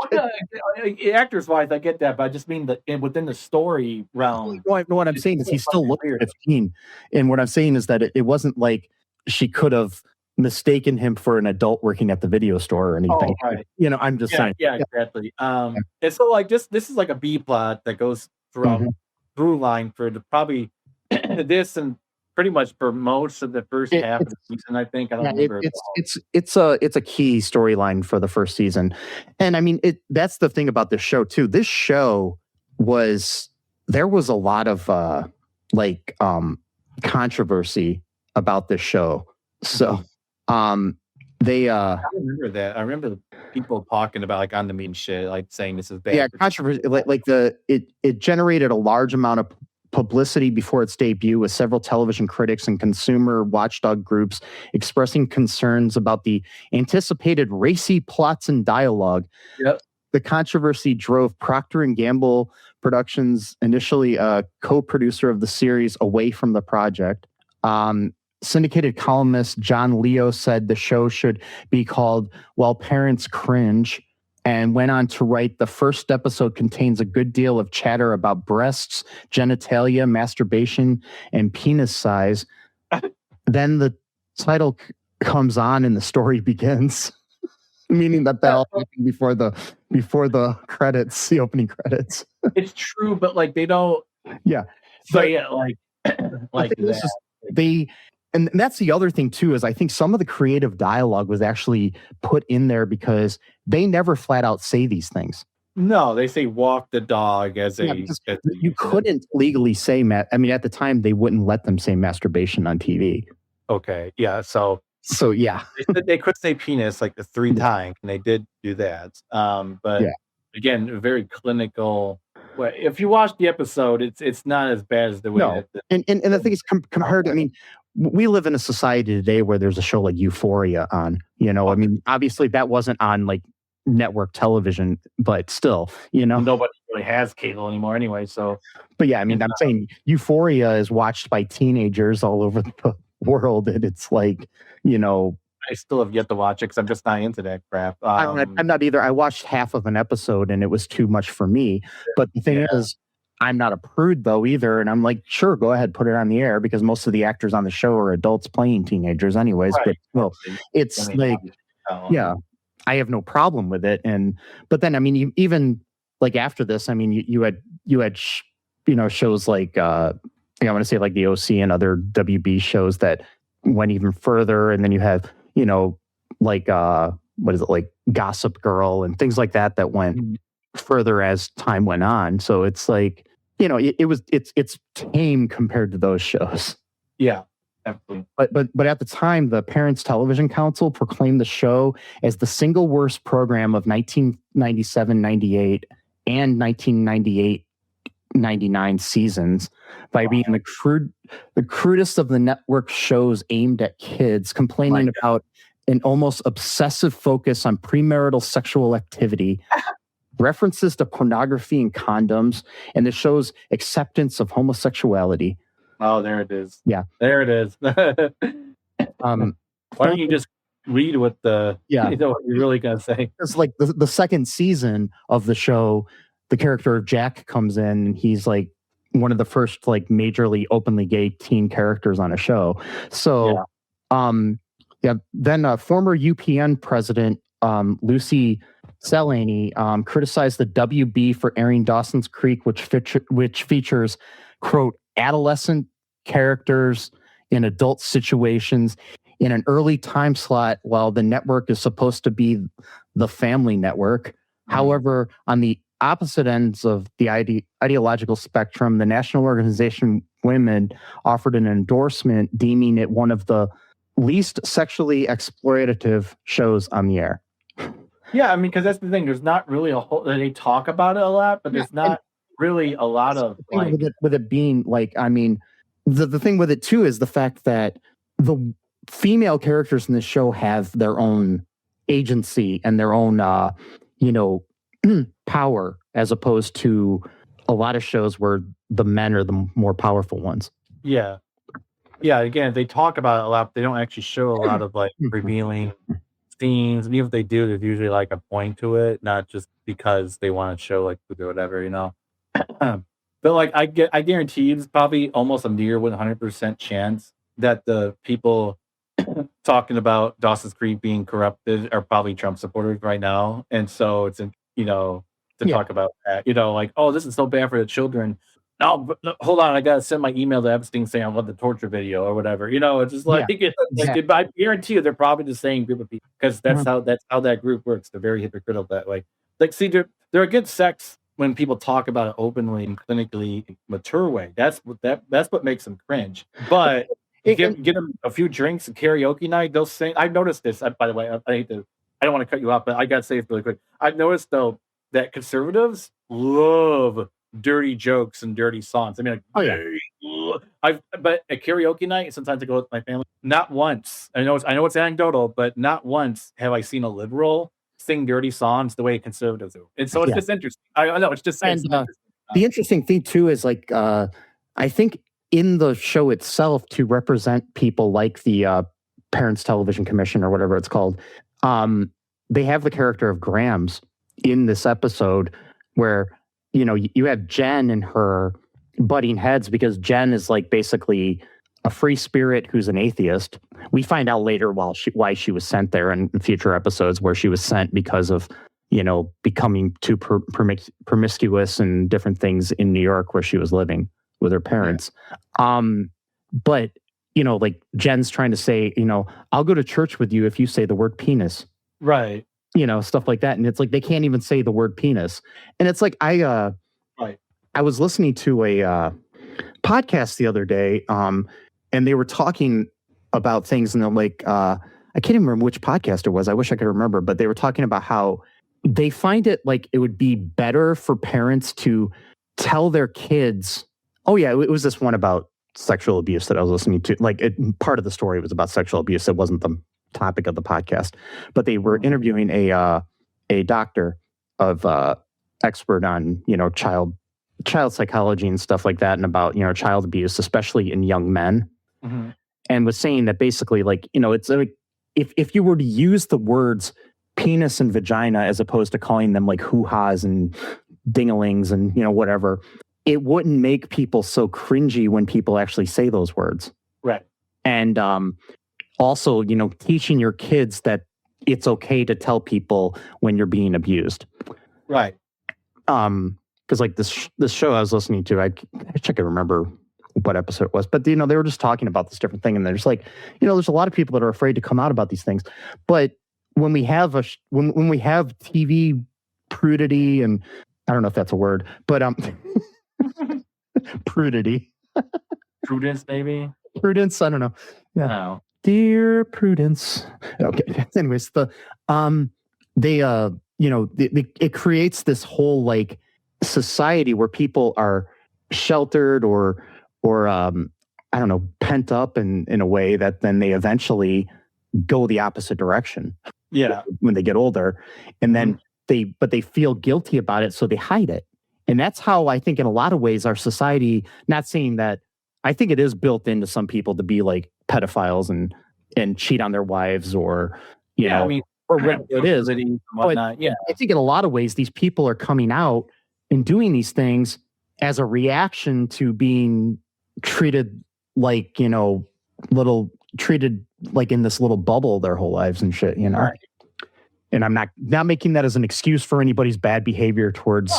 actors-wise, I get that, but I just mean that within the story realm. What I'm saying is he still looked 15. And what I'm saying is that it wasn't like she could have mistaken him for an adult working at the video store or anything. Oh, right. I'm just saying. Yeah, exactly. And so, like, this is like a B plot that goes through line for probably this and pretty much for most of the first half of the season. I think I don't remember. It's a key storyline for the first season, and I mean that's the thing about this show too. This show there was a lot of controversy about this show. So They I remember that. I remember the people talking about like on the mean shit, like saying this is bad. yeah, controversy. It generated a large amount of publicity before its debut, with several television critics and consumer watchdog groups expressing concerns about the anticipated racy plots and dialogue. Yep. The controversy drove Procter & Gamble Productions, initially a co-producer of the series, away from the project. Syndicated columnist John Leo said the show should be called While Parents Cringe, and went on to write, the first episode contains a good deal of chatter about breasts, genitalia, masturbation, and penis size. Then the title comes on and the story begins. Meaning that all happened before the credits, the opening credits. It's true, but like they don't. Yeah. Say it like that. And that's the other thing too, is I think some of the creative dialogue was actually put in there because they never flat out say these things. No, they say walk the dog as you couldn't legally say I mean, at the time they wouldn't let them say masturbation on TV. Okay, yeah. So yeah, they could say penis like the 3 times, and they did do that. But again, very clinical. Well, if you watch the episode, it's not as bad as the way. No, and the thing is compared. I mean, we live in a society today where there's a show like Euphoria on. I mean, obviously that wasn't on like network television, but still, nobody really has cable anymore anyway. So, but yeah, I mean, I'm saying Euphoria is watched by teenagers all over the world, and it's like, I still have yet to watch it because I'm just not into that crap. I'm not either. I watched half of an episode and it was too much for me. But the thing is, I'm not a prude though either, and I'm like, sure, go ahead, put it on the air, because most of the actors on the show are adults playing teenagers anyways. Right. But well, it's like, yeah, I have no problem with it. But then, I mean, even like after this, I mean, you had shows like I want to say like the OC and other WB shows that went even further, and then you have like what is it, like Gossip Girl and things like that went further as time went on. So it's like, it's tame compared to those shows. Yeah, absolutely. But at the time, the Parents Television Council proclaimed the show as the single worst program of 1997-98 and 1998-99 seasons, by being the crudest of the network shows aimed at kids, complaining about an almost obsessive focus on premarital sexual activity, references to pornography and condoms, and the show's acceptance of homosexuality. Oh, there it is. Yeah. There it is. Why don't you just read what what you're really going to say? It's like the second season of the show, the character of Jack comes in, and he's like one of the first like majorly openly gay teen characters on a show. So, then former UPN president Lucy Celaney criticized the WB for airing Dawson's Creek, which features, quote, adolescent characters in adult situations in an early time slot, while the network is supposed to be the family network. However, on the opposite ends of the ideological spectrum, the National Organization Women offered an endorsement, deeming it one of the least sexually exploitative shows on the air. Yeah, I mean, because that's the thing. There's not really a whole. They talk about it a lot, but there's not really a lot of like with it being like. I mean, the thing with it too is the fact that the female characters in the show have their own agency and their own, power, as opposed to a lot of shows where the men are the more powerful ones. Yeah. Yeah, again, they talk about it a lot, but they don't actually show a lot of like revealing scenes. And even if they do, there's usually like a point to it, not just because they want to show like or whatever, But like I guarantee you, there's probably almost a near 100% chance that the people talking about Dawson's Creek being corrupted are probably Trump supporters right now. And so it's talk about that, like, oh, this is so bad for the children. No, hold on, I gotta send my email to Epstein saying I love the torture video or whatever. It's just like, exactly. I guarantee you they're probably the same group of people, because that's how that group works. They're very hypocritical that way. Like, see, they're against sex when people talk about it openly and clinically mature way. That's what makes them cringe. But get them a few drinks and karaoke night. They'll sing. I've noticed this. By the way, I don't want to cut you off, but I gotta say it really quick. I've noticed though that conservatives love dirty jokes and dirty songs. I mean, like, Oh, yeah. but at karaoke night, sometimes I go with my family. Not once. I know it's anecdotal, but not once have I seen a liberal sing dirty songs the way conservatives do. And so it's just interesting. I know it's just And the interesting thing too is like I think in the show itself to represent people like the Parents Television Commission or whatever it's called, they have the character of Grams in this episode where you have Jen and her butting heads because Jen is like basically a free spirit who's an atheist. We find out later why she was sent there in future episodes where she was sent because of becoming too promiscuous and different things in New York where she was living with her parents. But like Jen's trying to say, I'll go to church with you if you say the word penis. Right. Stuff like that. And it's like, they can't even say the word penis. And it's like, I was listening to a podcast the other day, and they were talking about things, and they're like, I can't even remember which podcast it was. I wish I could remember, but they were talking about how they find it like it would be better for parents to tell their kids. Oh yeah, it was this one about sexual abuse that I was listening to. Like part of the story was about sexual abuse. It wasn't the topic of the podcast, but they were interviewing a doctor of expert on child psychology and stuff like that, and about child abuse, especially in young men, and was saying that basically like it's like if you were to use the words penis and vagina as opposed to calling them like hoo-has and dingalings and whatever, it wouldn't make people so cringy when people actually say those words. Right. And also, teaching your kids that it's okay to tell people when you're being abused. Right. Because like this show I was listening to, I wish I could remember what episode it was, but they were just talking about this different thing, and there's like, there's a lot of people that are afraid to come out about these things. But when we have when we have TV prudity, and I don't know if that's a word, but prudity, prudence, maybe prudence. I don't know. Yeah. No. Dear Prudence. Okay. Anyways, it creates this whole like society where people are sheltered or I don't know, pent up in a way that then they eventually go the opposite direction. Yeah. When they get older, and then they feel guilty about it, so they hide it. And that's how I think in a lot of ways our society, not saying that, I think it is built into some people to be like pedophiles and cheat on their wives or, or whatever it is. But I think in a lot of ways, these people are coming out and doing these things as a reaction to being treated like, treated like in this little bubble their whole lives and shit, Right. And I'm not making that as an excuse for anybody's bad behavior towards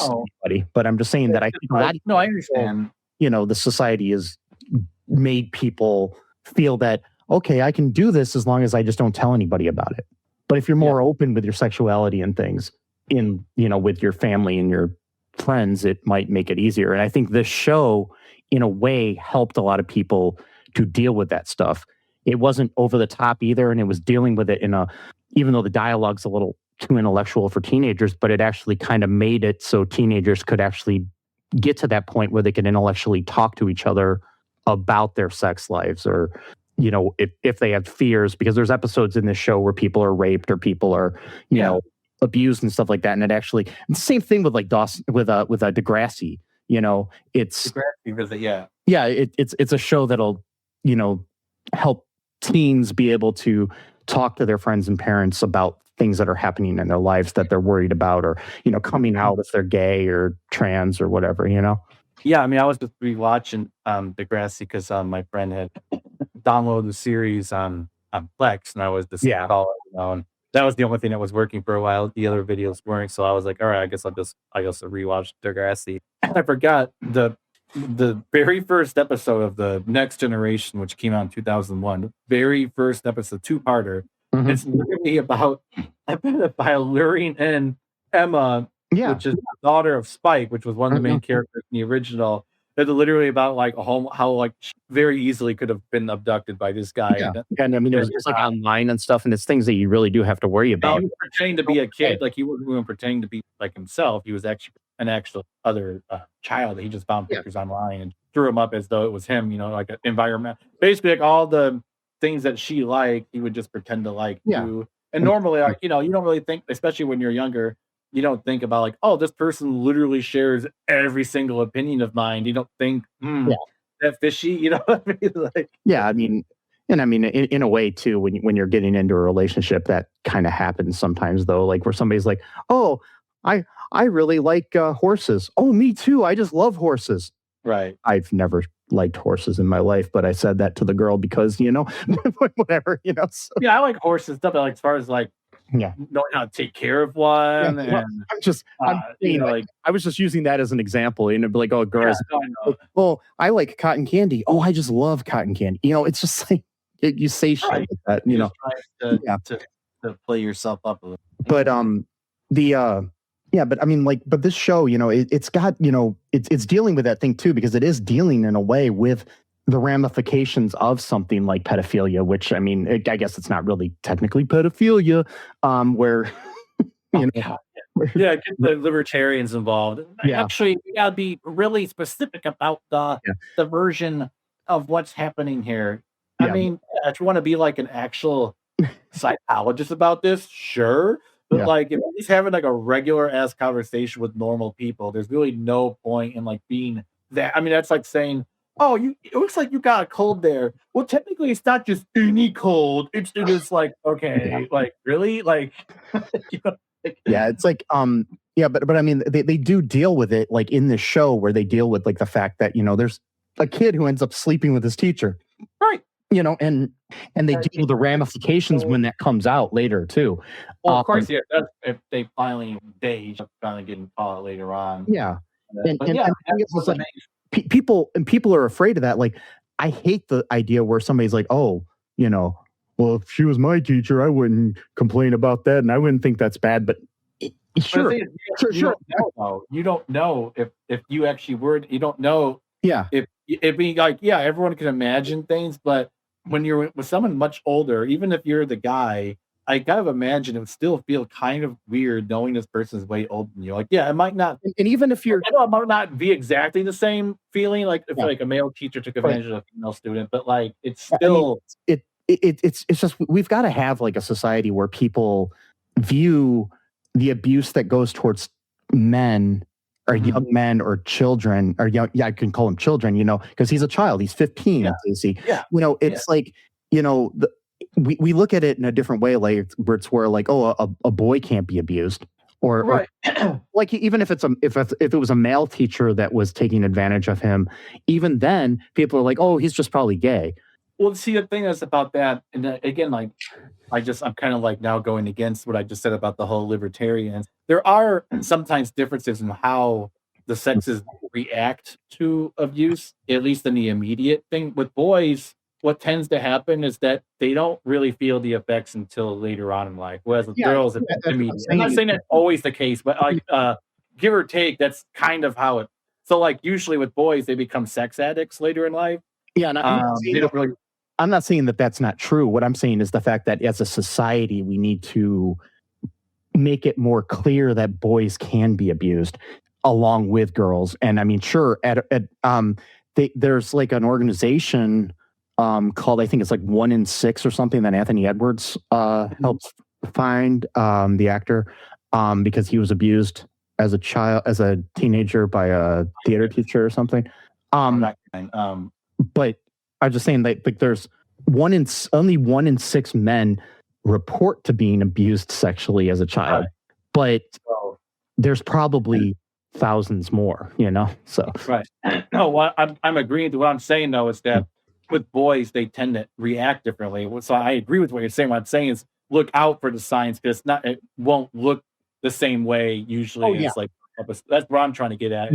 anybody, but I'm just saying that I think I understand. The society has made people feel that, okay, I can do this as long as I just don't tell anybody about it. But if you're more open with your sexuality and things in, with your family and your friends, it might make it easier. And I think this show, in a way, helped a lot of people to deal with that stuff. It wasn't over the top either, and it was dealing with it even though the dialogue's a little too intellectual for teenagers, but it actually kind of made it so teenagers could actually get to that point where they could intellectually talk to each other about their sex lives, or if they have fears, because there's episodes in this show where people are raped or people are abused and stuff like that, and it's the same thing with like Dawson with Degrassi. It's Degrassi visit, it's a show that'll help teens be able to talk to their friends and parents about things that are happening in their lives that they're worried about, or coming out if they're gay or trans or whatever. Yeah, I mean, I was just rewatching Degrassi because my friend had downloaded the series on Plex, and I was just and that was the only thing that was working for a while. The other videos weren't, so I was like, all right, I guess I'll rewatch Degrassi. And I forgot the very first episode of the Next Generation, which came out in 2001. Very first episode, two-parter. Mm-hmm. It's literally about luring in Emma, which is the daughter of Spike, which was one of the main characters in the original, It's literally about like how like she very easily could have been abducted by this guy. Yeah. And I mean, it was just like online and stuff, and it's things that you really do have to worry No, about. he was pretending to be a kid. Like he wasn't even pretending to be like himself. He was actually an actual other child. He just found pictures online and threw him up as though it was him. Like an environment. Basically, like all the things that she liked, he would just pretend to like do. And normally, like you don't really think, especially when you're younger, you don't think about like, oh, this person literally shares every single opinion of mine. You don't think, that fishy. You know what I mean? Like, I mean, and I mean, in a way too, when you're getting into a relationship, that kind of happens sometimes, though. Like where somebody's like, "Oh, I really like horses. Oh, me too. I just love horses." Right. I've never liked horses in my life, but I said that to the girl because whatever. So. Yeah, I like horses stuff. Like as far as like knowing how to take care of one. Yeah, and I'm saying, like I was just using that as an example. Be like, oh, girls. Well, I like cotton candy. Oh, I just love cotton candy. It's just like you say shit like that. To play yourself up a little. But but I mean, like, but this show, it's got, it's dealing with that thing too, because it is dealing in a way with the ramifications of something like pedophilia, which I mean, I guess it's not really technically pedophilia, where get the libertarians involved. Actually, we gotta be really specific about the version of what's happening here. I mean, if you want to be like an actual psychologist about this, sure. But like, if he's having like a regular ass conversation with normal people, there's really no point in like being that. I mean, that's like saying, "Oh, it looks like you got a cold there." Well, technically, it's not just any cold. It is like, okay, like really, like, it's like, but I mean, they do deal with it like in the show where they deal with like the fact that there's a kid who ends up sleeping with his teacher, right? And they deal with the ramifications when that comes out later too. Well, of course, if they finally getting caught later on. Yeah, people are afraid of that. Like, I hate the idea where somebody's like, oh, well, if she was my teacher, I wouldn't complain about that, and I wouldn't think that's bad. But sure. You don't know if you actually were. You don't know. Yeah. If being like, everyone can imagine things, but when you're with someone much older, even if you're the guy, I kind of imagine it would still feel kind of weird knowing this person's way older than you. Like, it might not, and even if you're, I know it might not be exactly the same feeling. Like if like a male teacher took advantage of a female student, but like it's still, it's just we've got to have like a society where people view the abuse that goes towards men or young men or children or young, I can call him children, because he's a child, he's 15. It's like, we look at it in a different way, like where like, oh, a boy can't be abused, or like even if it was a male teacher that was taking advantage of him, even then people are like, oh, he's just probably gay. Well, see, the thing is about that, and again, like I'm kind of like now going against what I just said about the whole libertarians. There are sometimes differences in how the sexes react to abuse, at least in the immediate thing. With boys, what tends to happen is that they don't really feel the effects until later on in life. Whereas with girls, it's immediate. I'm not saying that's always the case, but like give or take, that's kind of how it. So like usually with boys, they become sex addicts later in life. Yeah, and I'm not saying that that's not true. What I'm saying is the fact that as a society, we need to make it more clear that boys can be abused along with girls. And I mean, sure, there's like an organization called, I think it's like 1 in 6 or something, that Anthony Edwards helped find, the actor, because he was abused as a teenager by a theater teacher or something. But I'm just saying that like there's only 1 in 6 men report to being abused sexually as a child, but there's probably thousands more, so. Right. No, I'm agreeing to what I'm saying though, is that with boys, they tend to react differently. So I agree with what you're saying. What I'm saying is look out for the signs, because it won't look the same way usually. It's like, that's what I'm trying to get at.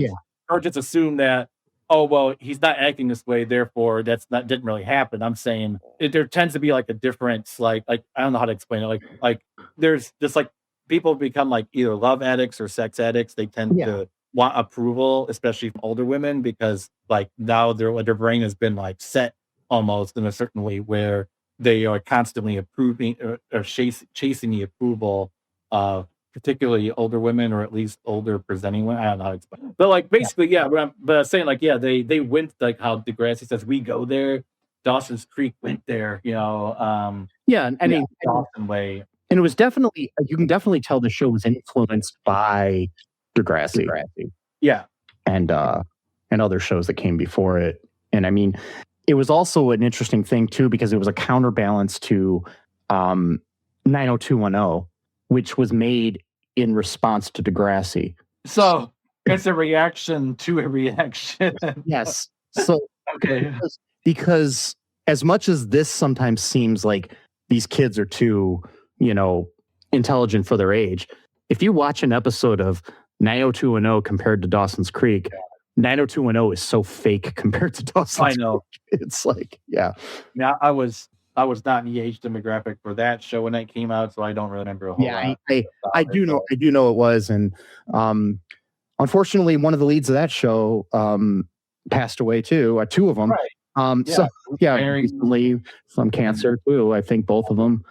Or just assume that, oh, well, he's not acting this way, therefore didn't really happen. I'm saying there tends to be like a difference, like I don't know how to explain it. Like there's just like people become like either love addicts or sex addicts. They tend to want approval, especially from older women, because like now their brain has been like set almost in a certain way where they are constantly approving or chasing the approval of particularly older women, or at least older presenting women. I don't know how to explain. But like basically, yeah. But I'm saying like, yeah, they went, like how Degrassi says, we go there. Dawson's Creek went there, Yeah, and I mean, Dawson way. and it was definitely, you can definitely tell the show was influenced by Degrassi. Yeah. And other shows that came before it. And I mean, it was also an interesting thing too, because it was a counterbalance to 90210, which was made in response to Degrassi. So it's a reaction to a reaction. Yes. So Okay. because as much as this sometimes seems like these kids are too, intelligent for their age, if you watch an episode of 90210 compared to Dawson's Creek, 90210 is so fake compared to Dawson's I know. Creek. It's like, yeah. Now I was not in the age demographic for that show when that came out, so I don't really remember a whole lot. I do know it was, and unfortunately, one of the leads of that show passed away too. Two of them. Right. So yeah, recently from cancer too. I think both of them.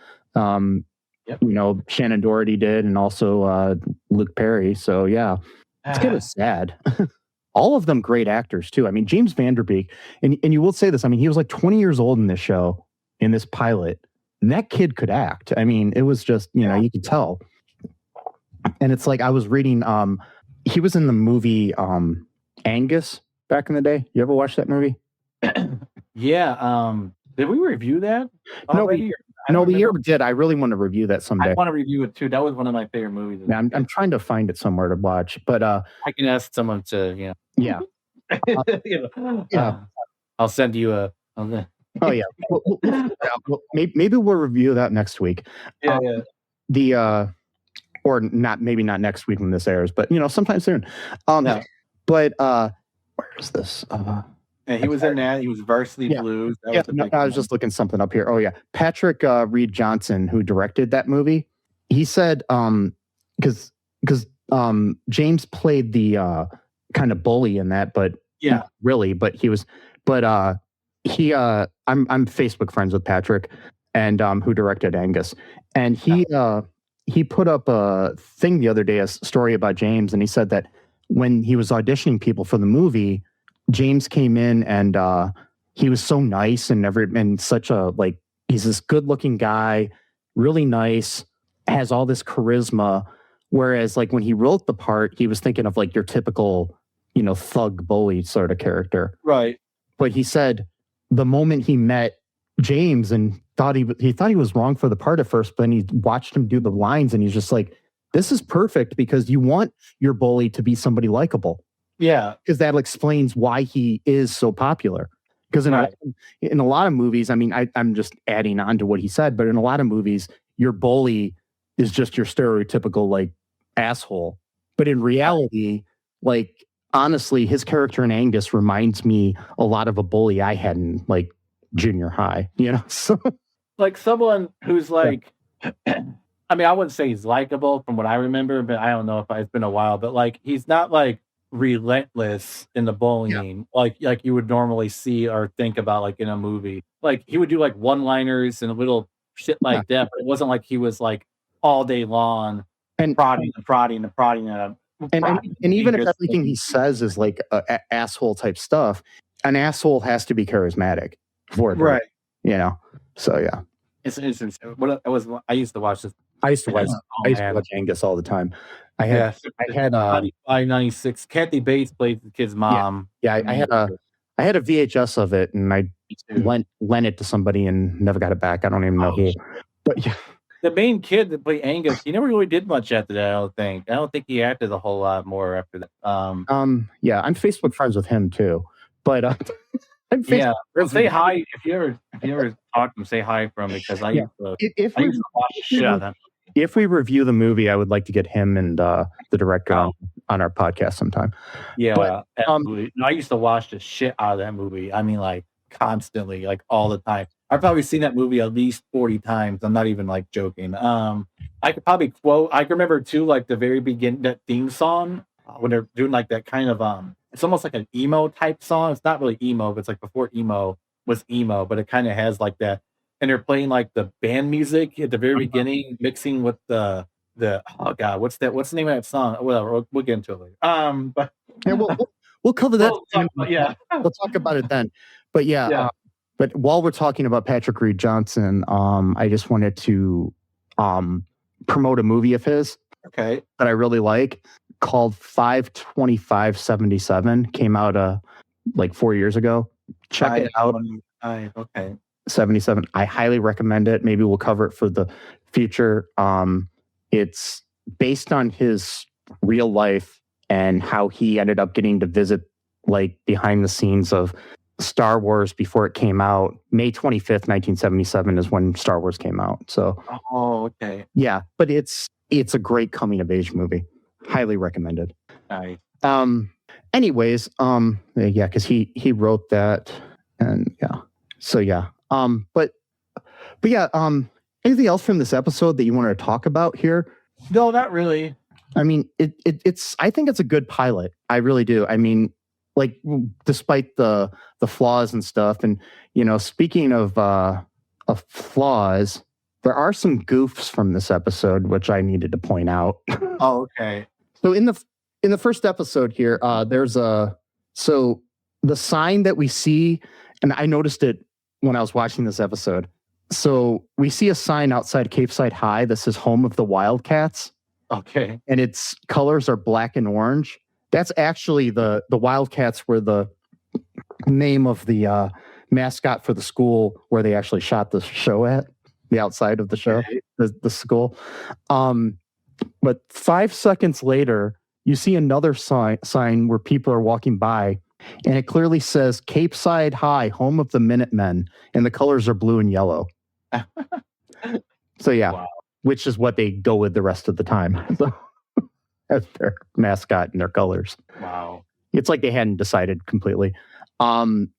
Yep. Shannon Doherty did, and also Luke Perry. So yeah, it's kind of sad. All of them great actors too. I mean, James Van Der Beek, and you will say this. I mean, he was like 20 years old in this show, in this pilot. And that kid could act. I mean, it was just, you could tell. And it's like, I was reading, he was in the movie Angus back in the day. You ever watch that movie? Yeah. Did we review that? No, we ever did. I really want to review that someday. I want to review it too. That was one of my favorite movies. Yeah, I'm trying to find it somewhere to watch, but I can ask someone to, yeah. I'll send you a. Oh yeah. Maybe we'll review that next week. Yeah. Or not, maybe not next week when this airs, but sometime soon. But where is this? And he was in that. He was Varsity Blues. I was just looking something up here. Oh yeah, Patrick Reed Johnson, who directed that movie, he said because James played the kind of bully in that, but not really, but he was, I'm Facebook friends with Patrick, and who directed Angus, and he put up a thing the other day, a story about James, and he said that when he was auditioning people for the movie, James came in and he was so nice and such a, like, he's this good looking guy, really nice, has all this charisma. Whereas like when he wrote the part, he was thinking of like your typical, thug bully sort of character. Right. But he said the moment he met James and thought he was wrong for the part at first, but then he watched him do the lines and he's just like, this is perfect, because you want your bully to be somebody likable. Yeah, because that explains why he is so popular. Because in a lot of movies, I mean, I'm just adding on to what he said, but in a lot of movies, your bully is just your stereotypical like asshole. But in reality, like honestly, his character in Angus reminds me a lot of a bully I had in like junior high. So like someone who's like, I mean, I wouldn't say he's likable from what I remember, but I don't know if it's been a while. But like, he's not like relentless in the bullying like you would normally see or think about like in a movie. Like he would do like one-liners and a little shit like that, but it wasn't like he was like all day long and prodding at him. And even if everything he says is like asshole type stuff, an asshole has to be charismatic for it, right? So yeah, it's I used to watch this. I used to watch Angus all the time. I had 596. Kathy Bates played the kid's mom. Yeah, I had a VHS of it, and I lent it to somebody and never got it back. I don't even know who. But yeah, the main kid that played Angus, he never really did much after that. I don't think he acted a whole lot more after that. Yeah, I'm Facebook friends with him too. But say hi if you ever talk to him. Say hi from him, because I used to watch shit out of them. If we review the movie, I would like to get him and the director on our podcast sometime. Yeah, but, absolutely. I used to watch the shit out of that movie. I mean, like constantly, like all the time. I've probably seen that movie at least 40 times. I'm not even like joking. I could probably quote. I can remember too, like the very beginning, that theme song when they're doing like that kind of it's almost like an emo type song. It's not really emo, but it's like before emo was emo, but it kind of has like that. And they're playing like the band music at the very beginning, mixing with the oh god, what's that? What's the name of that song? Whatever, we'll get into it later. But Yeah, we'll cover that. We'll talk about it then. But Yeah. but while we're talking about Patrick Reed Johnson, I just wanted to promote a movie of his Okay. that I really like called 5/25/77. Came out like 4 years ago. Check it out. Okay. 77. I highly recommend it. Maybe we'll cover it for the future. It's based on his real life and how he ended up getting to visit like behind the scenes of Star Wars before it came out. May 25th, 1977 is when Star Wars came out. So okay. yeah, but it's a great coming of age movie. Highly recommended. Nice. Anyways, yeah, because he wrote that, and yeah. So yeah. But yeah, anything else from this episode that you wanted to talk about here? No, not really. I mean, it's I think it's a good pilot. I really do. I mean, like despite the flaws and stuff, and speaking of flaws, there are some goofs from this episode which I needed to point out. Oh, okay. So in the first episode here, there's the sign that we see, and I noticed it when I was watching this episode. So we see a sign outside Capeside High that says "Home of the Wildcats." Okay. And its colors are black and orange. That's actually the Wildcats were the name of the mascot for the school where they actually shot the show at, the outside of the show, the school. But 5 seconds later, you see another sign where people are walking by, and it clearly says Capeside High, home of the Minutemen, and the colors are blue and yellow. So yeah. Wow. Which is what they go with the rest of the time. So, as their mascot and their colors. Wow. It's like they hadn't decided completely. Because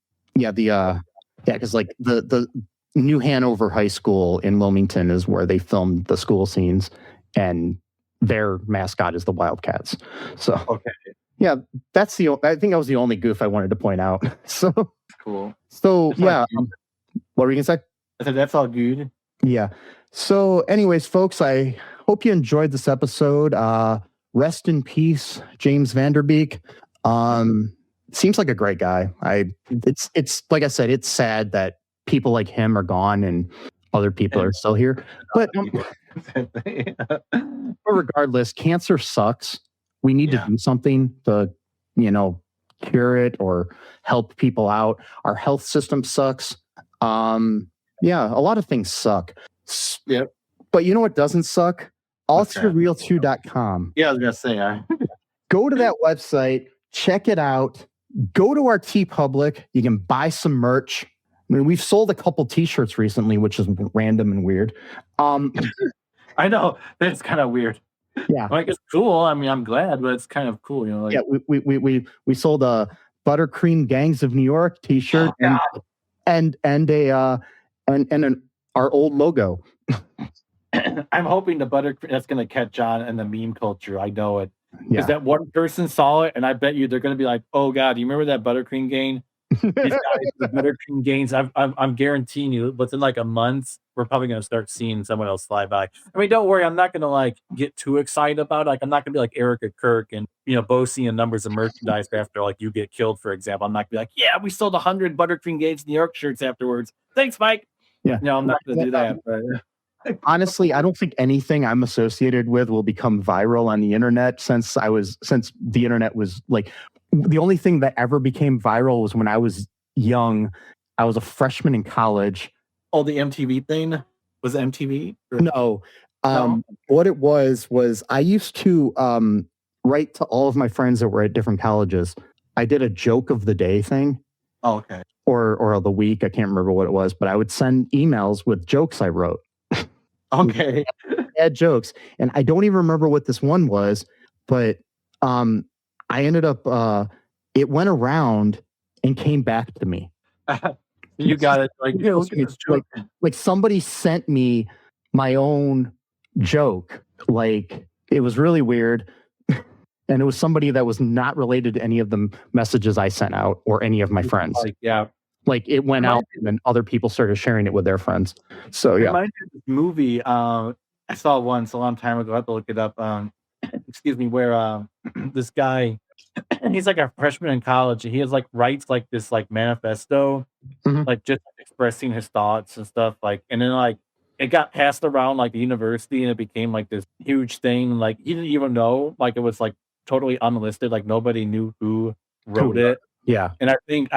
like the New Hanover High School in Wilmington is where they filmed the school scenes, and their mascot is the Wildcats. So okay. Yeah, I think that was the only goof I wanted to point out. So cool. So yeah. What were you gonna say? I said that's all good. Yeah. So anyways, folks, I hope you enjoyed this episode. Rest in peace, James Van Der Beek. Seems like a great guy. It's like I said, it's sad that people like him are gone and other people are still here. But regardless, cancer sucks. We need to do something to, cure it or help people out. Our health system sucks. A lot of things suck. Yep. But you know what doesn't suck? AllTooReal2.com. Yeah, I was gonna say. Go to that website, check it out. Go to our TeePublic. You can buy some merch. I mean, we've sold a couple T-shirts recently, which is random and weird. I know that's kind of weird. Yeah, like it's cool. I mean, I'm glad, but it's kind of cool. Yeah, we sold a Buttercream Gangs of New York T-shirt and our old logo. I'm hoping the Buttercream that's going to catch on in the meme culture. I know it. Yeah. Because that one person saw it, and I bet you they're going to be like, "Oh God, do you remember that Buttercream gang? These guys, the Buttercream gangs." I'm guaranteeing you, within like a month, we're probably going to start seeing someone else fly by. I mean, don't worry, I'm not going to like get too excited about it. Like, I'm not going to be like Erica Kirk and boasting in numbers of merchandise after like you get killed, for example. I'm not going to be like, "Yeah, we sold 100 Buttercream Gangs New York shirts afterwards. Thanks, Mike." Yeah, no, I'm not going to do that. But honestly, I don't think anything I'm associated with will become viral on the internet since the internet was like the only thing that ever became viral was when I was young. I was a freshman in college. Oh, the MTV thing? Was it MTV? No. What it was I used to write to all of my friends that were at different colleges. I did a joke of the day thing. Oh, okay. Or the week. I can't remember what it was, but I would send emails with jokes I wrote. Okay. Bad jokes. And I don't even remember what this one was, but I ended up it went around and came back to me. You got it. Like, yeah, look at this joke. Like somebody sent me my own joke. Like it was really weird. And it was somebody that was not related to any of the messages I sent out or any of my friends. Like, yeah. Like it went out and then other people started sharing it with their friends. So yeah. Reminds me of this movie I saw once a long time ago. I have to look it up. Excuse me, where this guy, he's like a freshman in college, and he has like writes like this like manifesto, like just expressing his thoughts and stuff. Like, and then like it got passed around like the university, and it became like this huge thing. Like he didn't even know, like it was like totally unlisted. Like nobody knew who wrote it. Yeah. And I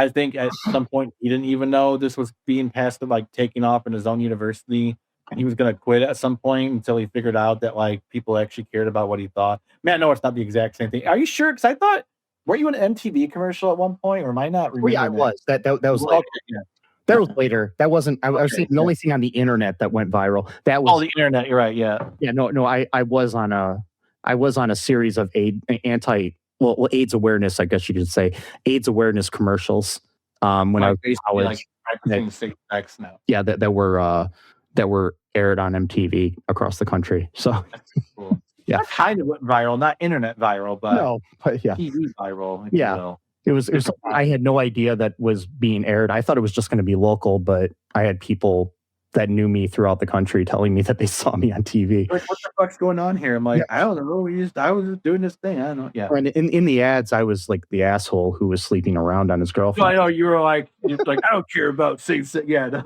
think at some point he didn't even know this was being passed, like taking off in his own university. He was going to quit at some point until he figured out that like people actually cared about what he thought. Man, no, it's not the exact same thing. Are you sure? Because I thought, were you in an MTV commercial at one point, or am I not? Well, yeah, I was. That was later. Yeah. That was later. That wasn't. I was saying the only thing on the internet that went viral. That was. Oh, the internet. You're right. Yeah. Yeah. No. I was on a series of AIDS awareness, I guess you could say, AIDS awareness commercials. When I was in college, like practicing safe sex now. Yeah, that were aired on MTV across the country. So that's cool. Yeah, that kind of went viral, not internet viral, but yeah, TV viral. Yeah, it was. I had no idea that was being aired. I thought it was just going to be local, but I had people that knew me throughout the country telling me that they saw me on TV. Like, what the fuck's going on here? I'm like, I don't know. I was just doing this thing. I don't know. Yeah. And in the ads, I was like the asshole who was sleeping around on his girlfriend. I know you're like, I don't care about safe sex. Yeah.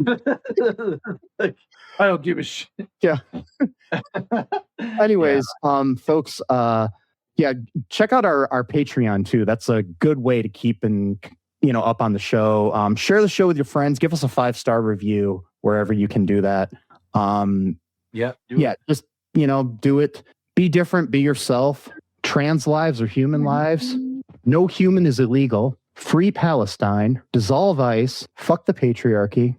Like, I don't give a shit. Yeah. Anyways, folks, check out our Patreon too. That's a good way to keep up on the show. Share the show with your friends. Give us a 5-star review wherever you can do that. Just do it. Be different. Be yourself. Trans lives are human lives. No human is illegal. Free Palestine. Dissolve ICE. Fuck the patriarchy.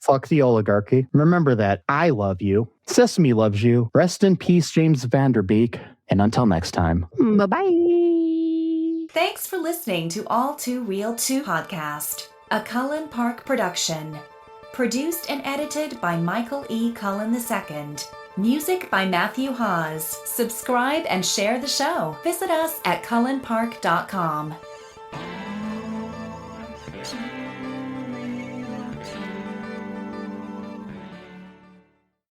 Fuck the oligarchy. Remember that. I love you. Sesame loves you. Rest in peace, James Van Der Beek. And until next time. Bye-bye. Thanks for listening to All Too Real 2 podcast, a Cullen Park production. Produced and edited by Michael E. Cullen II. Music by Matthew Hawes. Subscribe and share the show. Visit us at cullenpark.com.